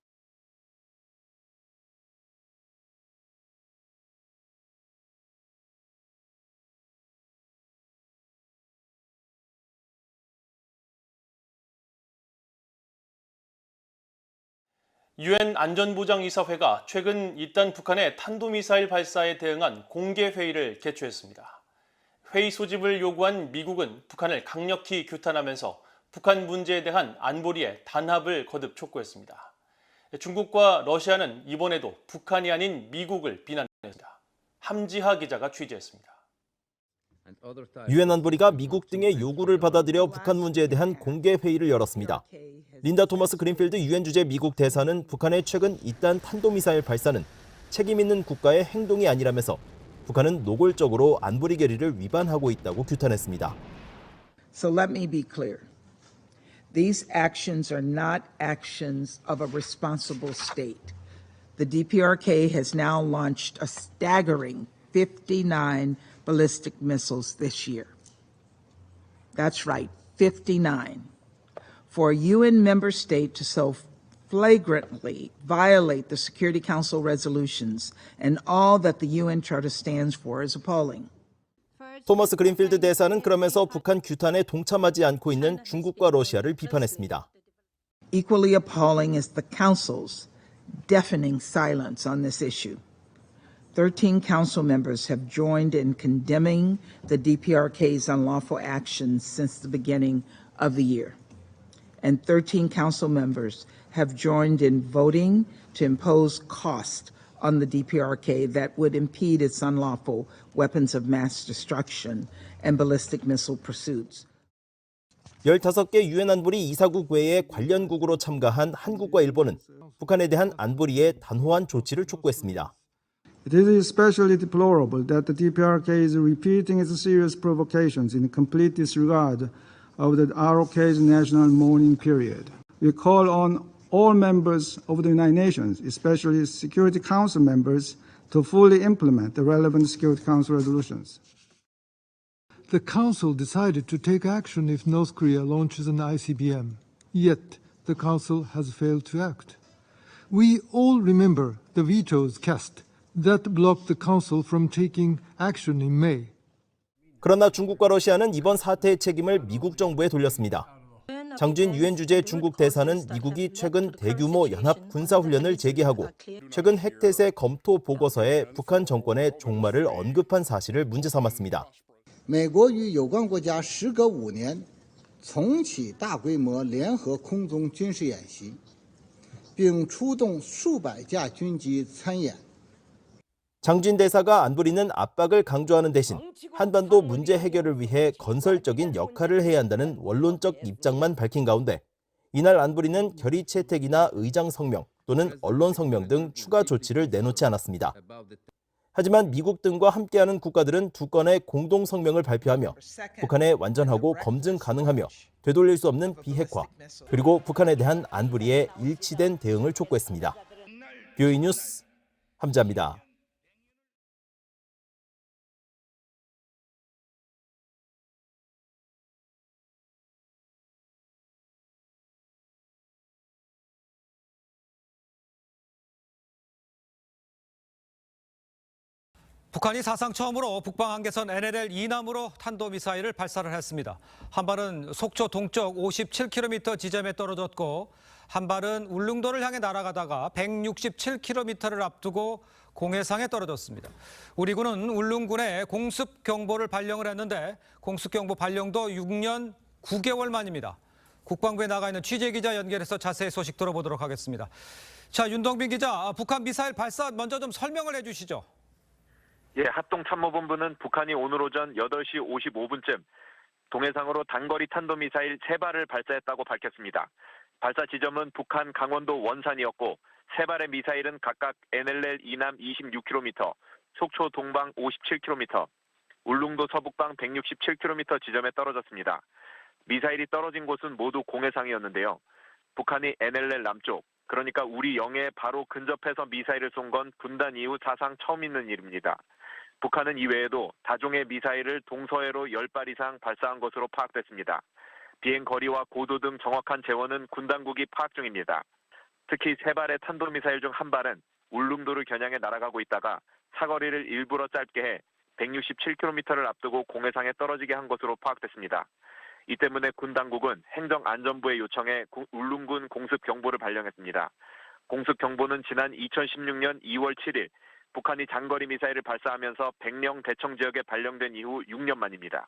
유엔 안전보장이사회가 최근 잇단 북한의 탄도미사일 발사에 대응한 공개회의를 개최했습니다. 회의 소집을 요구한 미국은 북한을 강력히 규탄하면서 북한 문제에 대한 안보리의 단합을 거듭 촉구했습니다. 중국과 러시아는 이번에도 북한이 아닌 미국을 비난했습니다. 함지하 기자가 취재했습니다. 유엔 안보리가 미국 등의 요구를 받아들여 북한 문제에 대한 공개 회의를 열었습니다. 린다 토머스 그린필드 유엔 주재 미국 대사는 북한의 최근 잇단 탄도미사일 발사는 책임 있는 국가의 행동이 아니라면서 북한은 노골적으로 안보리 결의를 위반하고 있다고 규탄했습니다. So let me be clear. These actions are not actions of a responsible state. The DPRK has now launched a staggering 59 ballistic missiles this year. That's right, 59. For a UN member state to so flagrantly violate the Security Council resolutions and all that the UN Charter stands for is appalling. 토머스 그린필드 대사는 그러면서 북한 규탄에 동참하지 않고 있는 중국과 러시아를 비판했습니다. Equally appalling is the Council's deafening silence on this issue. 13 Council members have joined in condemning the DPRK's unlawful actions since the beginning of the year. And 13 Council members have joined in voting to impose cost on the DPRK that would impede its unlawful weapons of mass destruction and ballistic missile pursuits. 15개 유엔 안보리 이사국 외에 관련국으로 참가한 한국과 일본은 북한에 대한 안보리의 단호한 조치를 촉구했습니다. It is especially deplorable that the DPRK is repeating its serious provocations in complete disregard of the ROK's national mourning period. We call on all members of the United Nations, especially Security Council members, to fully implement the relevant Security Council resolutions. The Council decided to take action if North Korea launches an ICBM, yet the Council has failed to act. We all remember the vetoes cast that blocked the Council from taking action in May. 그러나 중국과 러시아는 이번 사태의 책임을 미국 정부에 돌렸습니다. 장준 유엔 주재 중국 대사는 미국이 최근 대규모 연합 군사훈련을 재개하고 최근 핵태세 검토 보고서에 북한 정권의 종말을 언급한 사실을 문제 삼았습니다. 美国与有关国家时隔5年重启大规模联合空中军事演习，并出动数百架军机参演。 장준 대사가 안보리는 압박을 강조하는 대신 한반도 문제 해결을 위해 건설적인 역할을 해야 한다는 원론적 입장만 밝힌 가운데 이날 안보리는 결의 채택이나 의장 성명 또는 언론 성명 등 추가 조치를 내놓지 않았습니다. 하지만 미국 등과 함께하는 국가들은 두 건의 공동 성명을 발표하며 북한의 완전하고 검증 가능하며 되돌릴 수 없는 비핵화 그리고 북한에 대한 안보리의 일치된 대응을 촉구했습니다. VOA 뉴스 함자입니다. 북한이 사상 처음으로 북방 한계선 NLL 이남으로 탄도미사일을 발사를 했습니다. 한 발은 속초 동쪽 57km 지점에 떨어졌고 한 발은 울릉도를 향해 날아가다가 167km를 앞두고 공해상에 떨어졌습니다. 우리 군은 울릉군에 공습경보를 발령을 했는데 공습경보 발령도 6년 9개월 만입니다. 국방부에 나가 있는 취재기자 연결해서 자세히 소식 들어보도록 하겠습니다. 자, 윤동빈 기자, 북한 미사일 발사 먼저 좀 설명을 해주시죠. 예, 합동참모본부는 북한이 오늘 오전 8시 55분쯤 동해상으로 단거리 탄도미사일 3발을 발사했다고 밝혔습니다. 발사 지점은 북한 강원도 원산이었고 3발의 미사일은 각각 NLL 이남 26km, 속초 동방 57km, 울릉도 서북방 167km 지점에 떨어졌습니다. 미사일이 떨어진 곳은 모두 공해상이었는데요. 북한이 NLL 남쪽, 그러니까 우리 영해에 바로 근접해서 미사일을 쏜 건 분단 이후 사상 처음 있는 일입니다. 북한은 이외에도 다종의 미사일을 동서해로 10발 이상 발사한 것으로 파악됐습니다. 비행 거리와 고도 등 정확한 재원은 군 당국이 파악 중입니다. 특히 3발의 탄도미사일 중 한 발은 울릉도를 겨냥해 날아가고 있다가 사거리를 일부러 짧게 해 167km를 앞두고 공해상에 떨어지게 한 것으로 파악됐습니다. 이 때문에 군 당국은 행정안전부에 요청해 울릉군 공습경보를 발령했습니다. 공습경보는 지난 2016년 2월 7일 북한이 장거리 미사일을 발사하면서 백령 대청 지역에 발령된 이후 6년 만입니다.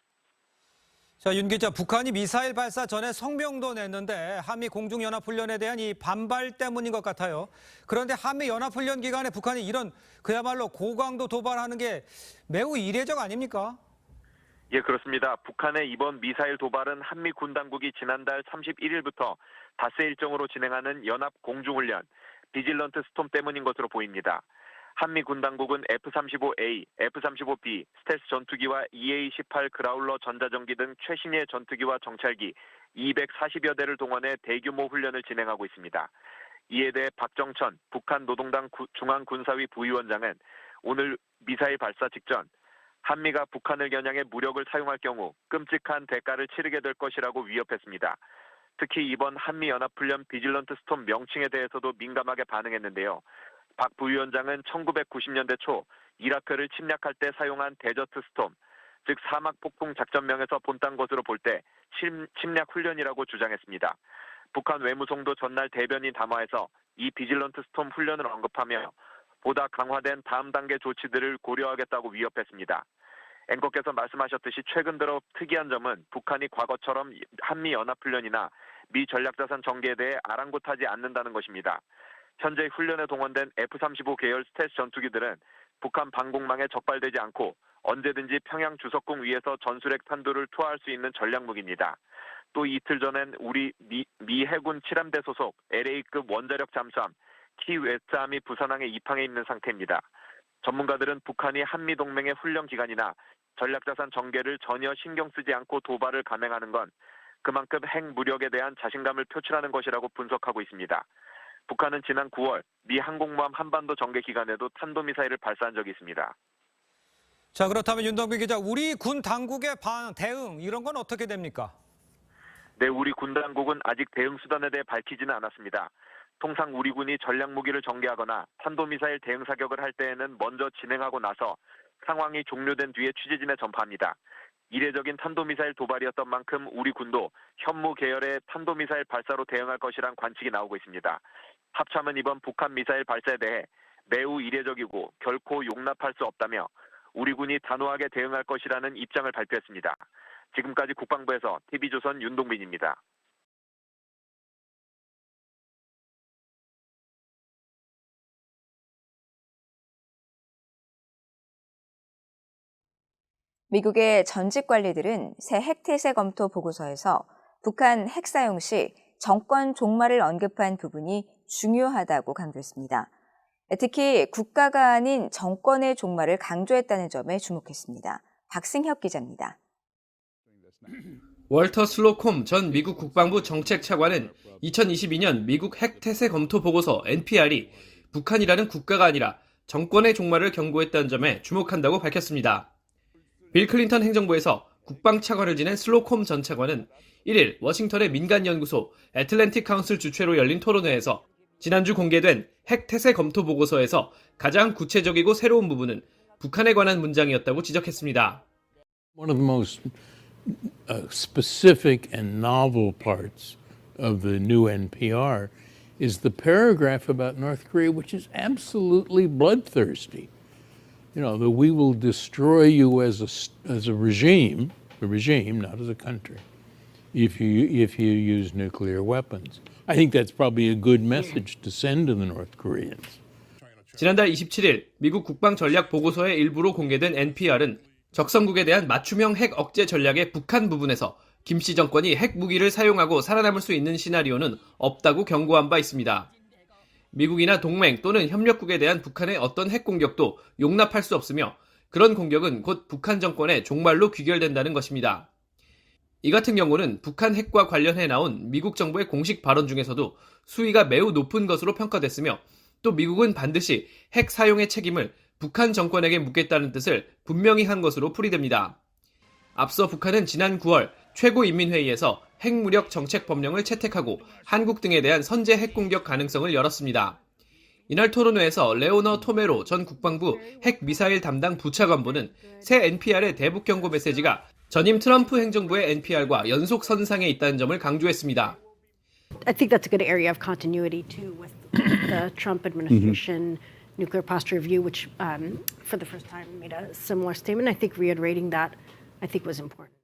자, 윤 기자, 북한이 미사일 발사 전에 성명도 냈는데 한미 공중연합훈련에 대한 이 반발 때문인 것 같아요. 그런데 한미 연합훈련 기간에 북한이 이런 그야말로 고강도 도발하는 게 매우 이례적 아닙니까? 예, 그렇습니다. 북한의 이번 미사일 도발은 한미 군 당국이 지난달 31일부터 닷새 일정으로 진행하는 연합 공중훈련, 비질런트 스톰 때문인 것으로 보입니다. 한미 군 당국은 F-35A, F-35B, 스텔스 전투기와 EA-18 그라울러 전자전기 등 최신의 전투기와 정찰기 240여 대를 동원해 대규모 훈련을 진행하고 있습니다. 이에 대해 박정천 북한 노동당 중앙군사위 부위원장은 오늘 미사일 발사 직전 한미가 북한을 겨냥해 무력을 사용할 경우 끔찍한 대가를 치르게 될 것이라고 위협했습니다. 특히 이번 한미연합훈련 비질런트 스톰 명칭에 대해서도 민감하게 반응했는데요. 박 부위원장은 1990년대 초 이라크를 침략할 때 사용한 데저트 스톰, 즉 사막 폭풍 작전명에서 본딴 것으로 볼 때 침략 훈련이라고 주장했습니다. 북한 외무성도 전날 대변인 담화에서 이 비질런트 스톰 훈련을 언급하며 보다 강화된 다음 단계 조치들을 고려하겠다고 위협했습니다. 앵커께서 말씀하셨듯이 최근 들어 특이한 점은 북한이 과거처럼 한미연합훈련이나 미 전략자산 전개에 대해 아랑곳하지 않는다는 것입니다. 현재 훈련에 동원된 F-35 계열 스텔스 전투기들은 북한 방공망에 적발되지 않고 언제든지 평양 주석궁 위에서 전술핵 탄두를 투하할 수 있는 전략무기입니다. 또 이틀 전엔 우리 미 해군 7함대 소속 LA급 원자력 잠수함 키 웨스트함이 부산항에 입항해 있는 상태입니다. 전문가들은 북한이 한미동맹의 훈련 기간이나 전략자산 전개를 전혀 신경 쓰지 않고 도발을 감행하는 건 그만큼 핵무력에 대한 자신감을 표출하는 것이라고 분석하고 있습니다. 북한은 지난 9월 미 항공모함 한반도 전개 기간에도 탄도미사일을 발사한 적이 있습니다. 자, 그렇다면 윤동빈 기자, 우리 군 당국의 대응 이런 건 어떻게 됩니까? 네, 우리 군 당국은 아직 대응 수단에 대해 밝히지는 않았습니다. 통상 우리 군이 전략무기를 전개하거나 탄도미사일 대응 사격을 할 때에는 먼저 진행하고 나서 상황이 종료된 뒤에 취재진에 전파합니다. 이례적인 탄도미사일 도발이었던 만큼 우리 군도 현무 계열의 탄도미사일 발사로 대응할 것이란 관측이 나오고 있습니다. 합참은 이번 북한 미사일 발사에 대해 매우 이례적이고 결코 용납할 수 없다며 우리 군이 단호하게 대응할 것이라는 입장을 발표했습니다. 지금까지 국방부에서 TV조선 윤동빈입니다. 미국의 전직 관리들은 새 핵태세 검토 보고서에서 북한 핵 사용 시 정권 종말을 언급한 부분이 중요하다고 강조했습니다. 특히 국가가 아닌 정권의 종말을 강조했다는 점에 주목했습니다. 박승혁 기자입니다. 월터 슬로콤 전 미국 국방부 정책차관은 2022년 미국 핵태세 검토 보고서 NPR이 북한이라는 국가가 아니라 정권의 종말을 경고했다는 점에 주목한다고 밝혔습니다. 빌 클린턴 행정부에서 국방차관을 지낸 슬로콤 전 차관은 1일 워싱턴의 민간연구소 애틀랜틱 카운슬 주최로 열린 토론회에서 지난주 공개된 핵 태세 검토 보고서에서 가장 구체적이고 새로운 부분은 북한에 관한 문장이었다고 지적했습니다. One of the most specific and novel parts of the new NPR is the paragraph about North Korea, which is absolutely bloodthirsty. You know, that we will destroy you as a regime, not as a country, if you use nuclear weapons. I think that's probably a good message to send to the North Koreans. 지난달 27일 미국 국방전략보고서의 일부로 공개된 NPR은 적성국에 대한 맞춤형 핵 억제 전략의 북한 부분에서 김씨 정권이 핵무기를 사용하고 살아남을 수 있는 시나리오는 없다고 경고한 바 있습니다. 미국이나 동맹 또는 협력국에 대한 북한의 어떤 핵 공격도 용납할 수 없으며 그런 공격은 곧 북한 정권의 종말로 귀결된다는 것입니다. 이 같은 경우는 북한 핵과 관련해 나온 미국 정부의 공식 발언 중에서도 수위가 매우 높은 것으로 평가됐으며 또 미국은 반드시 핵 사용의 책임을 북한 정권에게 묻겠다는 뜻을 분명히 한 것으로 풀이됩니다. 앞서 북한은 지난 9월 최고인민회의에서 핵무력 정책 법령을 채택하고 한국 등에 대한 선제 핵공격 가능성을 열었습니다. 이날 토론회에서 레오너 토메로 전 국방부 핵미사일 담당 부차관보는 새 NPR의 대북 경고 메시지가 전임 트럼프 행정부의 NPR과 연속 선상에 있다는 점을 강조했습니다. I think that's a good area of continuity too with the Trump administration nuclear posture review, which for the first time made a similar statement. I think reiterating that I think was important.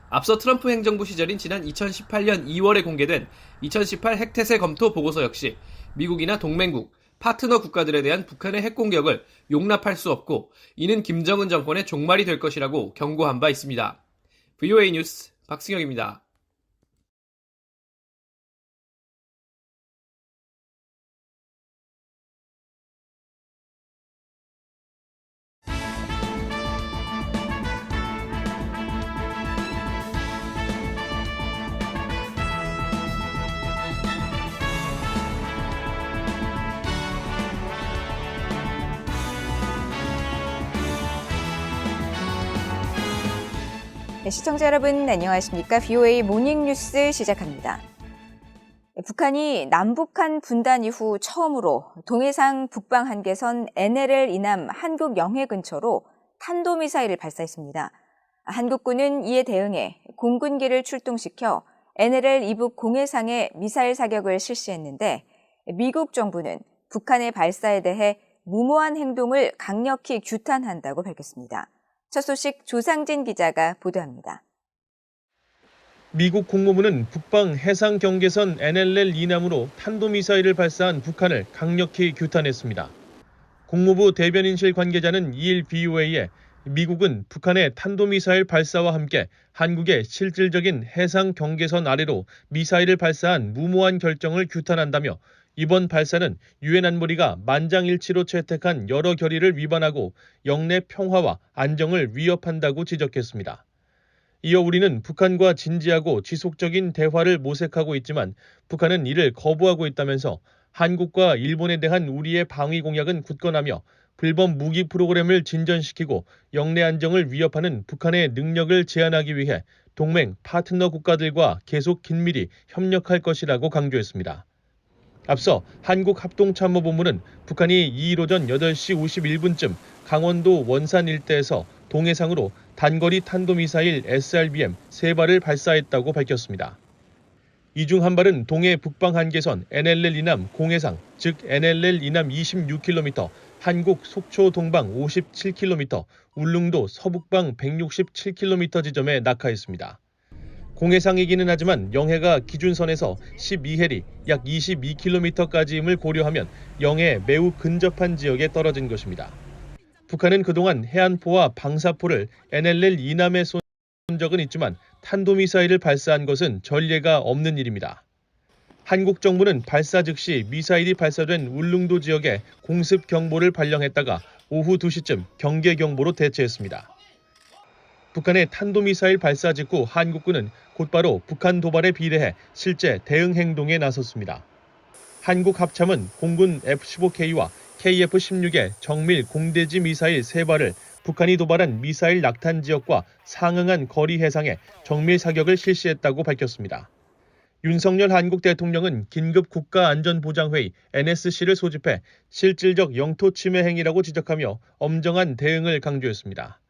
앞서 트럼프 행정부 시절인 지난 2018년 2월에 공개된 2018 핵태세 검토 보고서 역시 미국이나 동맹국, 파트너 국가들에 대한 북한의 핵공격을 용납할 수 없고 이는 김정은 정권의 종말이 될 것이라고 경고한 바 있습니다. VOA 뉴스 박승혁입니다. 네, 시청자 여러분 안녕하십니까? VOA 모닝뉴스 시작합니다. 북한이 남북한 분단 이후 처음으로 동해상 북방 한계선 NLL 이남 한국 영해 근처로 탄도미사일을 발사했습니다. 한국군은 이에 대응해 공군기를 출동시켜 NLL 이북 공해상에 미사일 사격을 실시했는데 미국 정부는 북한의 발사에 대해 무모한 행동을 강력히 규탄한다고 밝혔습니다. 첫 소식 조상진 기자가 보도합니다. 미국 국무부는 북방 해상 경계선 NLL 이남으로 탄도미사일을 발사한 북한을 강력히 규탄했습니다. 국무부 대변인실 관계자는 2일 BOA에 미국은 북한의 탄도미사일 발사와 함께 한국의 실질적인 해상 경계선 아래로 미사일을 발사한 무모한 결정을 규탄한다며 이번 발사는 유엔 안보리가 만장일치로 채택한 여러 결의를 위반하고 영내 평화와 안정을 위협한다고 지적했습니다. 이어 우리는 북한과 진지하고 지속적인 대화를 모색하고 있지만 북한은 이를 거부하고 있다면서 한국과 일본에 대한 우리의 방위 공약은 굳건하며 불법 무기 프로그램을 진전시키고 영내 안정을 위협하는 북한의 능력을 제한하기 위해 동맹 파트너 국가들과 계속 긴밀히 협력할 것이라고 강조했습니다. 앞서 한국합동참모본부는 북한이 2일 오전 8시 51분쯤 강원도 원산 일대에서 동해상으로 단거리 탄도미사일 SRBM 3발을 발사했다고 밝혔습니다. 이 중 한 발은 동해 북방 한계선 NLL 이남 공해상, 즉 NLL 이남 26km, 한국 속초 동방 57km, 울릉도 서북방 167km 지점에 낙하했습니다. 공해상이기는 하지만 영해가 기준선에서 12해리, 약 22km까지임을 고려하면 영해에 매우 근접한 지역에 떨어진 것입니다. 북한은 그동안 해안포와 방사포를 NLL 이남에 쏜 적은 있지만 탄도미사일을 발사한 것은 전례가 없는 일입니다. 한국 정부는 발사 즉시 미사일이 발사된 울릉도 지역에 공습 경보를 발령했다가 오후 2시쯤 경계 경보로 대체했습니다. 북한의 탄도미사일 발사 직후 한국군은 곧바로 북한 도발에 비례해 실제 대응 행동에 나섰습니다. 한국 합참은 공군 F-15K와 KF-16의 정밀 공대지 미사일 3발을 북한이 도발한 미사일 낙탄 지역과 상응한 거리 해상에 정밀 사격을 실시했다고 밝혔습니다. 윤석열 한국 대통령은 긴급 국가안전보장회의 NSC를 소집해 실질적 영토 침해 행위라고 지적하며 엄정한 대응을 강조했습니다.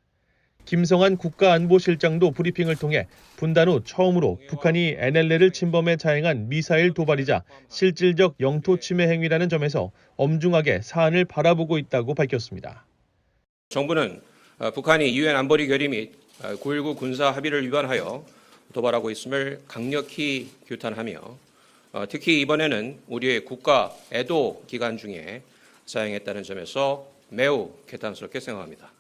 김성한 국가안보실장도 브리핑을 통해 분단 후 처음으로 북한이 NLL을 침범해 자행한 미사일 도발이자 실질적 영토 침해 행위라는 점에서 엄중하게 사안을 바라보고 있다고 밝혔습니다. 정부는 북한이 유엔 안보리 결의 및 9.19 군사 합의를 위반하여 도발하고 있음을 강력히 규탄하며 특히 이번에는 우리의 국가 애도 기간 중에 사용했다는 점에서 매우 개탄스럽게 생각합니다.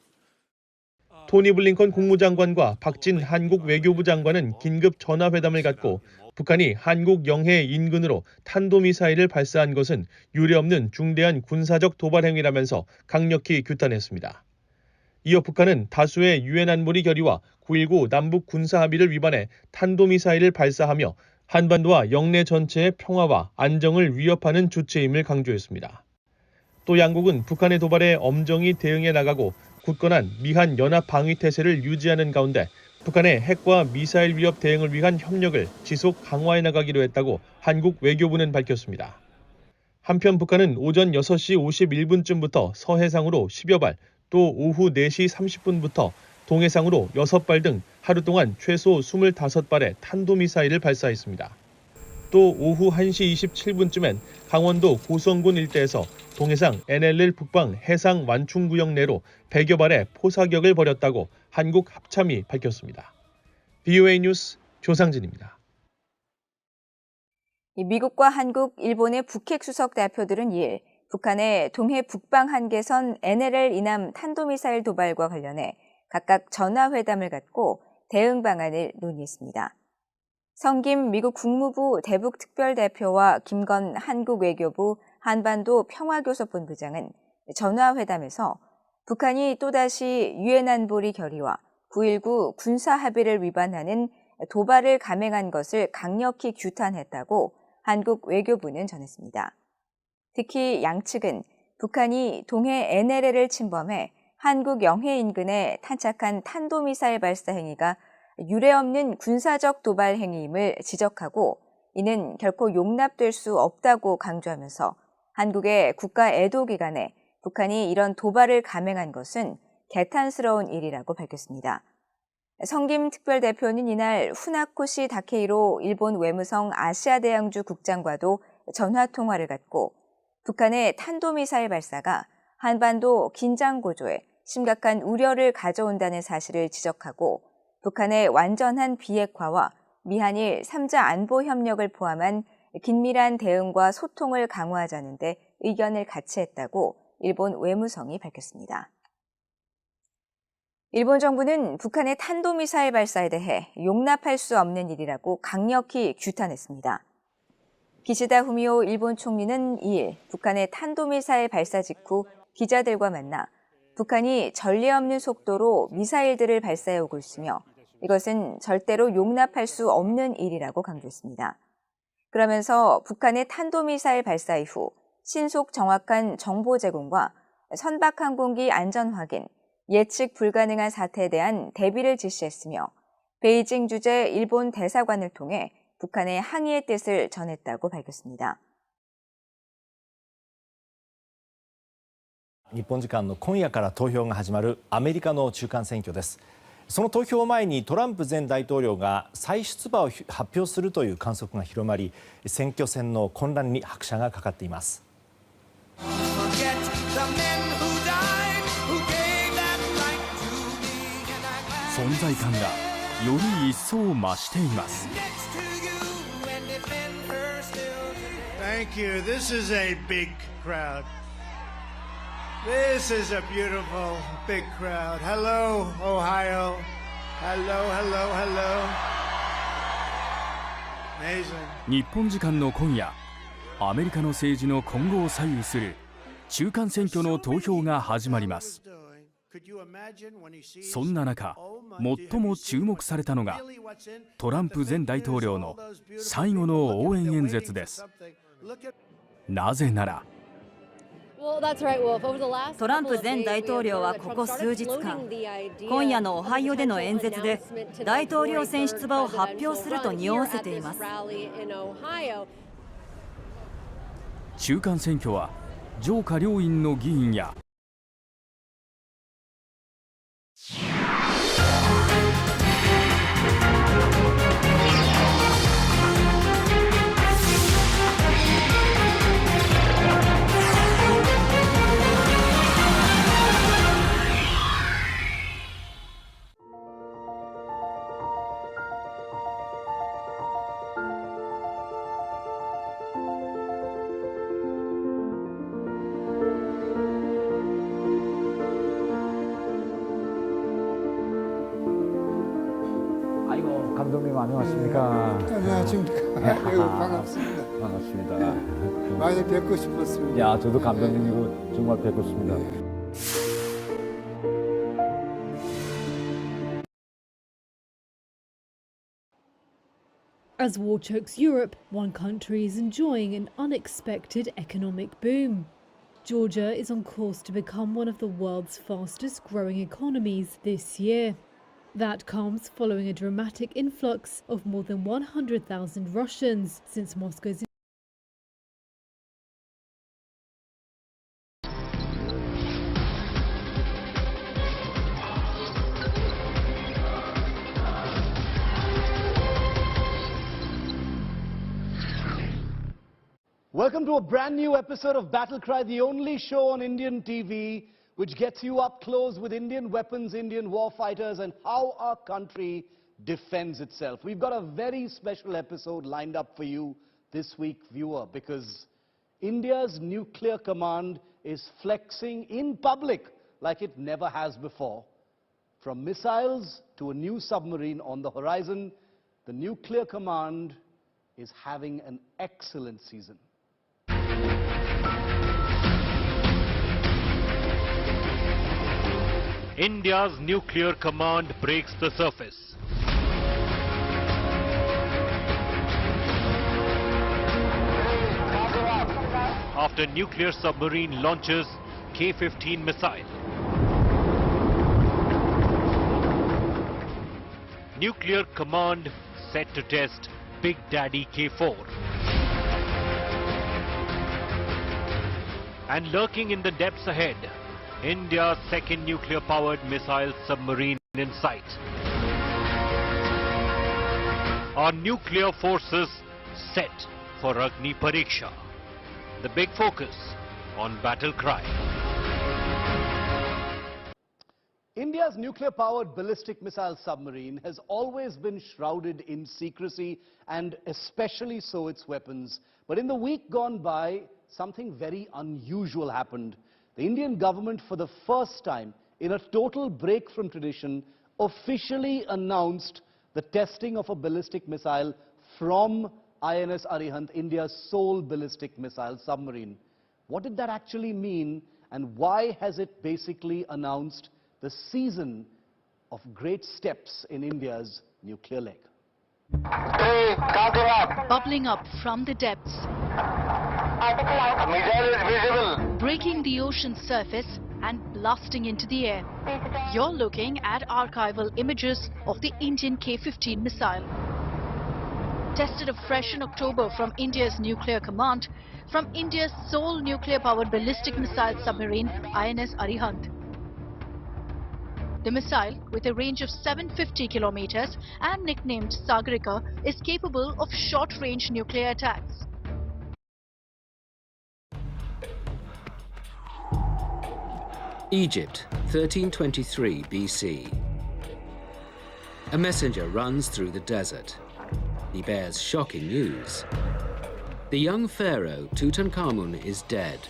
토니 블링컨 국무장관과 박진 한국 외교부 장관은 긴급 전화회담을 갖고 북한이 한국 영해 인근으로 탄도미사일을 발사한 것은 유례없는 중대한 군사적 도발 행위라면서 강력히 규탄했습니다. 이어 북한은 다수의 유엔 안보리 결의와 9.19 남북 군사 합의를 위반해 탄도미사일을 발사하며 한반도와 영내 전체의 평화와 안정을 위협하는 주체임을 강조했습니다. 또 양국은 북한의 도발에 엄정히 대응해 나가고 굳건한 미한 연합 방위 태세를 유지하는 가운데 북한의 핵과 미사일 위협 대응을 위한 협력을 지속 강화해 나가기로 했다고 한국 외교부는 밝혔습니다. 한편 북한은 오전 6시 51분쯤부터 서해상으로 10여 발, 또 오후 4시 30분부터 동해상으로 6발 등 하루 동안 최소 25발의 탄도미사일을 발사했습니다. 또 오후 1시 27분쯤엔 강원도 고성군 일대에서 동해상 NLL 북방 해상 완충구역 내로 100여 발의 포사격을 벌였다고 한국 합참이 밝혔습니다. BOA 뉴스 조상진입니다. 미국과 한국, 일본의 북핵 수석 대표들은 2일 북한의 동해 북방 한계선 NLL 이남 탄도미사일 도발과 관련해 각각 전화회담을 갖고 대응 방안을 논의했습니다. 성김 미국 국무부 대북특별대표와 김건 한국 외교부 한반도 평화교섭본부장은 전화회담에서 북한이 또다시 유엔 안보리 결의와 9.19 군사 합의를 위반하는 도발을 감행한 것을 강력히 규탄했다고 한국 외교부는 전했습니다. 특히 양측은 북한이 동해 NLL을 침범해 한국 영해 인근에 탄착한 탄도미사일 발사 행위가 유례없는 군사적 도발 행위임을 지적하고 이는 결코 용납될 수 없다고 강조하면서 한국의 국가 애도 기간에 북한이 이런 도발을 감행한 것은 개탄스러운 일이라고 밝혔습니다. 성김 특별대표는 이날 후나코시 다케이로 일본 외무성 아시아대양주 국장과도 전화통화를 갖고 북한의 탄도미사일 발사가 한반도 긴장 고조에 심각한 우려를 가져온다는 사실을 지적하고 북한의 완전한 비핵화와 미한일 3자 안보 협력을 포함한 긴밀한 대응과 소통을 강화하자는 데 의견을 같이 했다고 일본 외무성이 밝혔습니다. 일본 정부는 북한의 탄도미사일 발사에 대해 용납할 수 없는 일이라고 강력히 규탄했습니다. 기시다 후미오 일본 총리는 2일 북한의 탄도미사일 발사 직후 기자들과 만나 북한이 전례 없는 속도로 미사일들을 발사해 오고 있으며 이것은 절대로 용납할 수 없는 일이라고 강조했습니다. 그러면서 북한의 탄도미사일 발사 이후 신속 정확한 정보 제공과 선박 항공기 안전 확인, 예측 불가능한 사태에 대한 대비를 지시했으며 베이징 주재 일본 대사관을 통해 북한의 항의의 뜻을 전했다고 밝혔습니다. 日本時間の今夜から投票が始まるアメリカの中間選挙です。その投票を前にトランプ前大統領が再出馬を発表するという観測が広まり、選挙戦の混乱に拍車がかかっています。存在感がより一層増しています。Thank you. This is a big crowd. This is a beautiful big crowd. Hello, Ohio. Hello, hello, hello. Amazing. 日本時間の今夜、アメリカの政治の今後を左右する中間選挙の投票が始まります。そんな中、最も注目されたのがトランプ前大統領の最後の応援演説です。なぜならトランプ前大統領はここ数日間、今夜のオハイオでの演説で大統領選出馬を発表すると匂わせています。中間選挙は上下両院の議員や감독님 안녕하십니까? 안녕하십니까? 아이고, 반갑습니다. 반갑습니다. 많이 뵙고 싶었습니다. 야, 저도 감독님이고 정말 뵙고 싶습니다. As war chokes Europe, one country is enjoying an unexpected economic boom. Georgia is on course to become one of the world's fastest growing economies this year. That comes following a dramatic influx of more than 100,000 Russians since Moscow's Welcome to a brand new episode of Battle Cry, the only show on Indian TV which gets you up close with Indian weapons, Indian war fighters, and how our country defends itself. We've got a very special episode lined up for you this week, viewer, because India's nuclear command is flexing in public like it never has before. From missiles to a new submarine on the horizon, the nuclear command is having an excellent season. India's nuclear command breaks the surface. After nuclear submarine launches K-15 missile. Nuclear command set to test Big Daddy K-4. And lurking in the depths ahead, India's second nuclear-powered missile submarine in sight. Our nuclear forces set for Agni Pariksha. The big focus on Battle Cry. India's nuclear-powered ballistic missile submarine has always been shrouded in secrecy, and especially so its weapons. But in the week gone by, something very unusual happened. The Indian government, for the first time, in a total break from tradition, officially announced the testing of a ballistic missile from INS Arihant, India's sole ballistic missile submarine. What did that actually mean, and why has it basically announced the season of great steps in India's nuclear leg? Bubbling up from the depths, breaking the ocean's surface and blasting into the air. You're looking at archival images of the Indian K-15 missile. Tested afresh in October from India's nuclear command, from India's sole nuclear-powered ballistic missile submarine, INS Arihant. The missile, with a range of 750 kilometers and nicknamed Sagarika, is capable of short-range nuclear attacks. Egypt, 1323 BC. A messenger runs through the desert. He bears shocking news. The young pharaoh, Tutankhamun, is dead.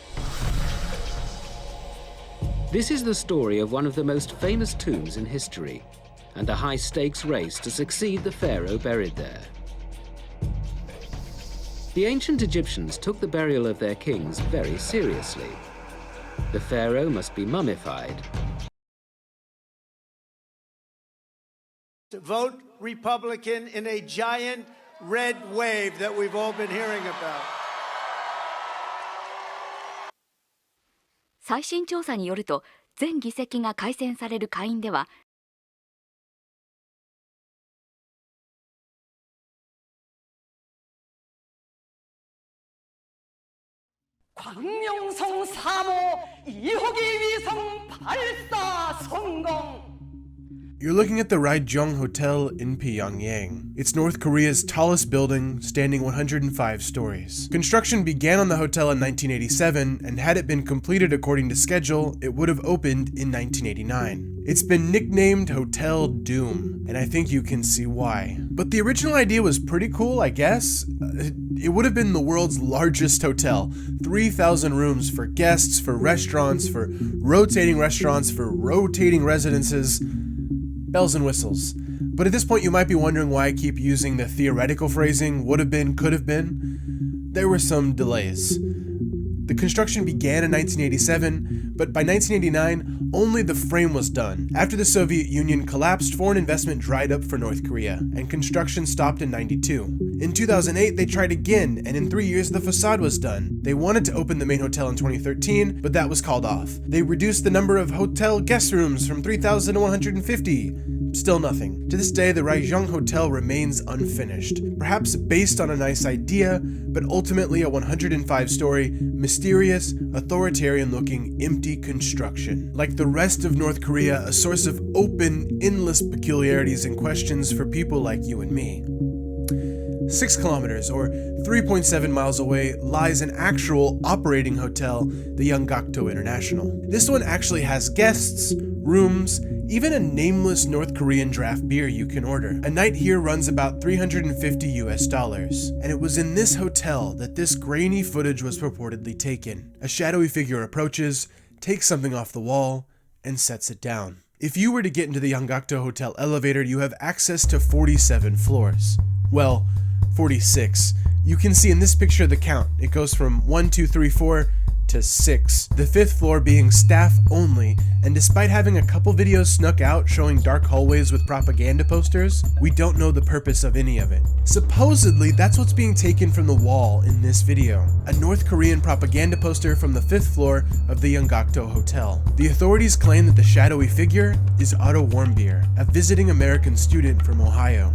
This is the story of one of the most famous tombs in history, and a high-stakes race to succeed the pharaoh buried there. The ancient Egyptians took the burial of their kings very seriously. The pharaoh must be mummified. To vote Republican in a giant red wave that we've all been hearing about. 最新調査によると、全議席が改選される下院では、광명성 3호 2호기 위성 발사 성공. You're looking at the Raijong Hotel in Pyongyang. It's North Korea's tallest building, standing 105 stories. Construction began on the hotel in 1987, and had it been completed according to schedule, it would have opened in 1989. It's been nicknamed Hotel Doom, and I think you can see why. But the original idea was pretty cool, I guess. It would have been the world's largest hotel. 3,000 rooms for guests, for restaurants, for rotating residences. Bells and whistles. But at this point you might be wondering why I keep using the theoretical phrasing would have been, could have been. There were some delays. The construction began in 1987, but by 1989, only the frame was done. After the Soviet Union collapsed, foreign investment dried up for North Korea, and construction stopped in 92. In 2008, they tried again, and in 3 years the facade was done. They wanted to open the main hotel in 2013, but that was called off. They reduced the number of hotel guest rooms from 3,000 to 150. Still nothing. To this day, the Raijong Hotel remains unfinished. Perhaps based on a nice idea, but ultimately a 105-story, mysterious, authoritarian-looking, empty construction. Like the rest of North Korea, a source of open, endless peculiarities and questions for people like you and me. 6 kilometers, or 3.7 miles away, lies an actual operating hotel, the Yanggakdo International. This one actually has guests, rooms, even a nameless North Korean draft beer you can order. A night here runs about $350 and it was in this hotel that this grainy footage was purportedly taken. A shadowy figure approaches, takes something off the wall, and sets it down. If you were to get into the Yanggakdo Hotel elevator, you have access to 47 floors. Well, 46. You can see in this picture the count. It goes from 1, 2, 3, 4 to 6. The 5th floor being staff only, and despite having a couple videos snuck out showing dark hallways with propaganda posters, we don't know the purpose of any of it. Supposedly, that's what's being taken from the wall in this video. A North Korean propaganda poster from the 5th floor of the Yanggakdo Hotel. The authorities claim that the shadowy figure is Otto Warmbier, a visiting American student from Ohio.